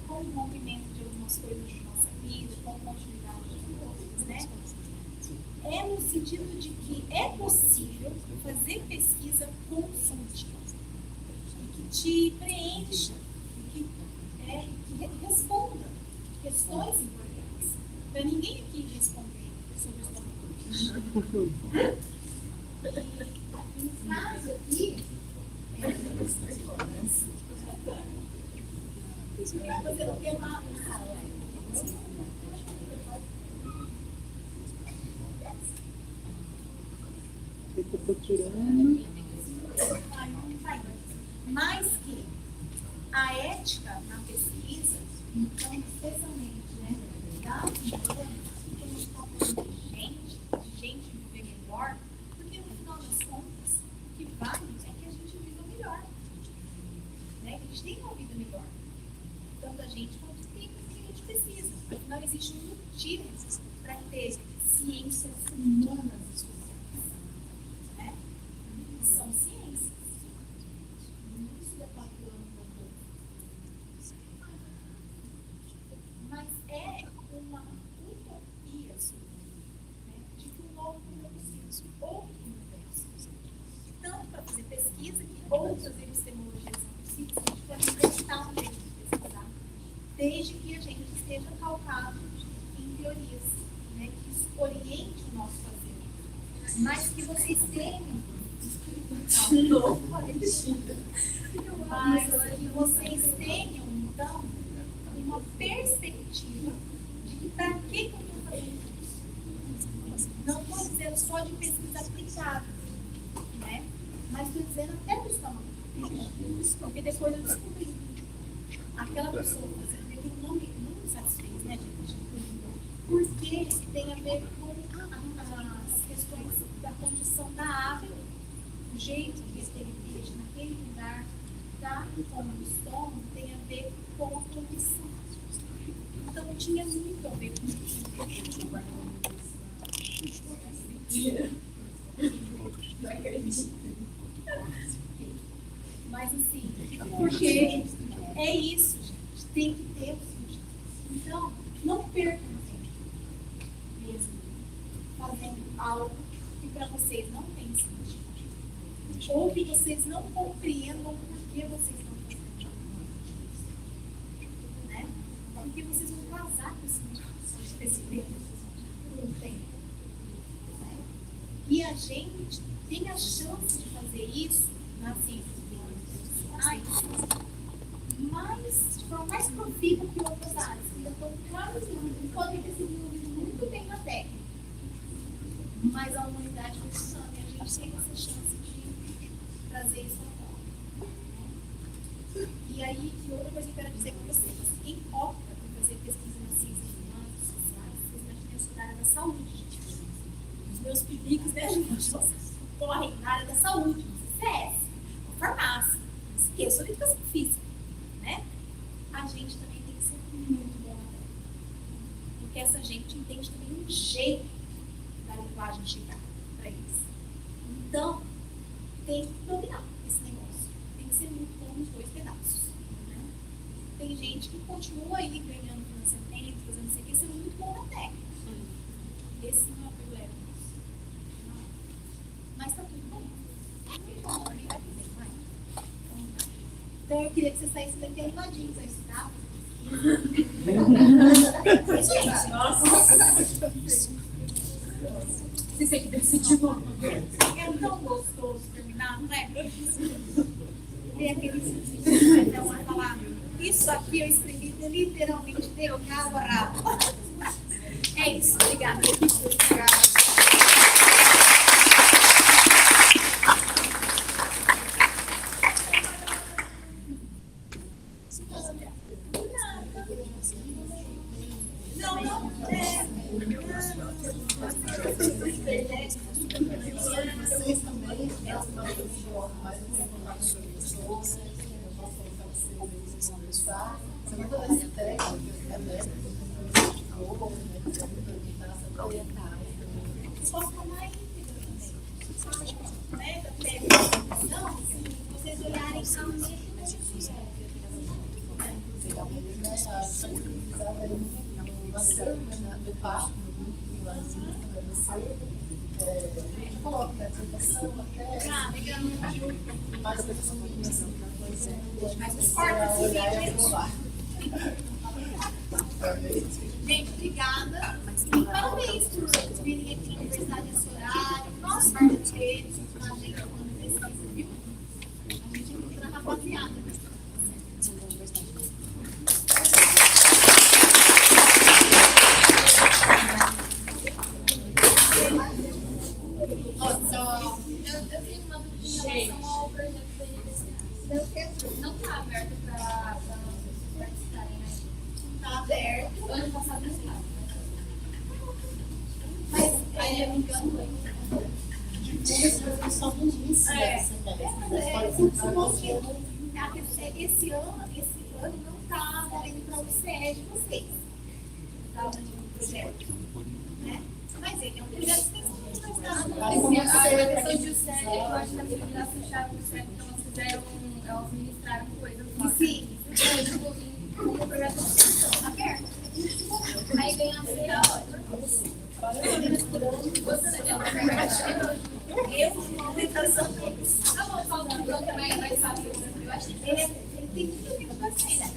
com o movimento de algumas coisas de nossa vida, com a continuidade de outras, né? É no sentido de que é possível fazer pesquisa consultiva, que te preencha, que responda questões importantes. Para ninguém aqui responder sobre os tópicos. E no caso aqui, fazer o tema. Eu estou procurando. Ai, não sai. teve ciências humanas, né? São ciências. Isso da 4 anos, Mas é uma utopia, né, de que o novo mundo é possível, outro universo. Tanto para fazer pesquisa, que outras epistemologias são possíveis, a gente pode inventar um jeito de pesquisar, desde que a gente esteja calcado em teorias, né, que isso oriente o nosso fazer. Mas que vocês tenham, mas que vocês tenham, então, uma perspectiva de que para que eu estou fazendo isso. Não estou dizendo só de pesquisa aplicada, né? Mas estou dizendo até do estômago. Porque depois eu descobri. Aquela pessoa, por exemplo, não me satisfez, né, gente? Porque tem a ver com as questões da condição da água, o jeito que aquele peixe naquele lugar está com o estômago tem a ver com a condição. Então tinha muito a ver com isso. Mas assim, porque é isso, gente. Tem que ter o sentido. Então, não percam tempo mesmo fazendo algo que para vocês não tem sentido. Ou que vocês não compreendam por que vocês estão fazendo. Né? Porque vocês vão vazar com esse tempo por um tempo. Né? E a gente tem a chance de fazer isso na ciência mas de forma mais profícua que outras áreas, que ainda estão caminhando, podem ter se desenvolvido muito bem na técnica. Mas a humanidade funciona e a gente tem essa chance de trazer isso à tona. E aí, que outra coisa que eu quero dizer para vocês, quem opta por fazer pesquisa nas ciências humanas e sociais, vocês imaginam isso da área da saúde, gente. Os meus pibicos, né, gente, correm na área da saúde, CS, farmácia, esqueça a educação física, né? A gente também tem que ser muito bom, porque essa gente entende também um jeito da linguagem chegar para eles. Então, tem que dominar esse negócio. Tem que ser muito bom nos dois pedaços. Né? Tem gente que continua aí ganhando financiamento, fazendo isso aqui, sendo muito bom na técnica. Esse não é o problema. Não. Mas tá tudo bom. Então eu queria que você saísse daqui animadinho para estudar. Se você que decidiu. É tão gostoso terminar, não é? Tem aquele sentido, então vai falar, isso aqui eu escrevi literalmente de cabo a rabo. É isso, obrigada. vocês também, mais informações sobre pessoas, eu vou colocar vocês aí conversar. Você não vai essa técnica, né? Posso tomar íntegra também. Né? Da técnica. Não, se vocês olharem só mesmo. Do parque, no Brasil, coloca a apresentação até mais Mas os cortes olhar e falar. Gente, obrigada. E parabéns por virem aqui na Universidade nesse horário. Nossa, parabéns a gente quando precisa, viu? A gente encontra a rapaziada. Eu tenho uma dúvida em relação ao projeto da universidade. Não está aberto para participarem, né? Está aberto. Ano passado não estava. Mas Aí eu me engano. Só no início dessa esse ano não está valendo para o CE de vocês. Está valendo o projeto. Né? dizer, é um projeto que tem que ser A questão de UCEP, eu acho que a Federação Chave do UCEP, então elas fizeram, elas ministraram coisas lá. Sim. Tipo, como um projeto de extensão aberto. Aí ganha a hora. Eu, uma aumentação. Tá bom, falando então também é mais fácil. Eu acho que Ele tem muito tempo pra sair, né?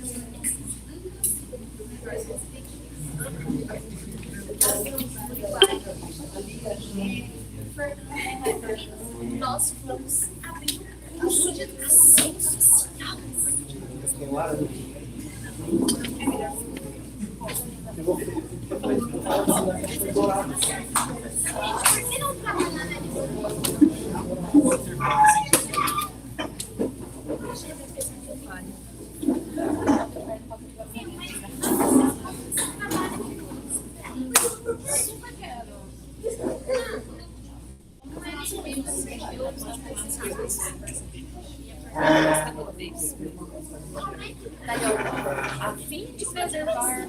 Nós vamos abrir um curso de educação social. Você não trabalha na A fim de preservar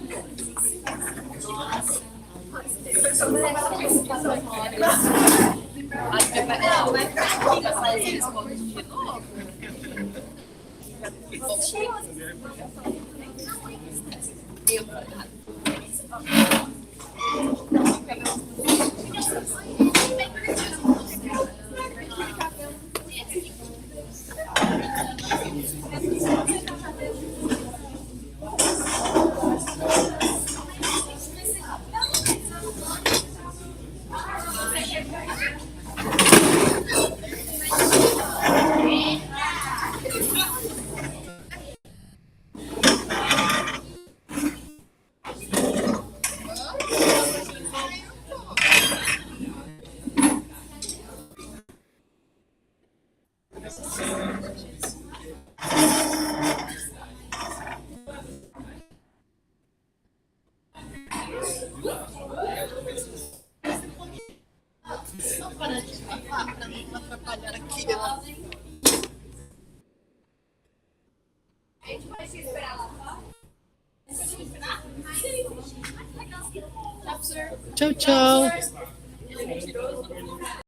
Tchau, tchau.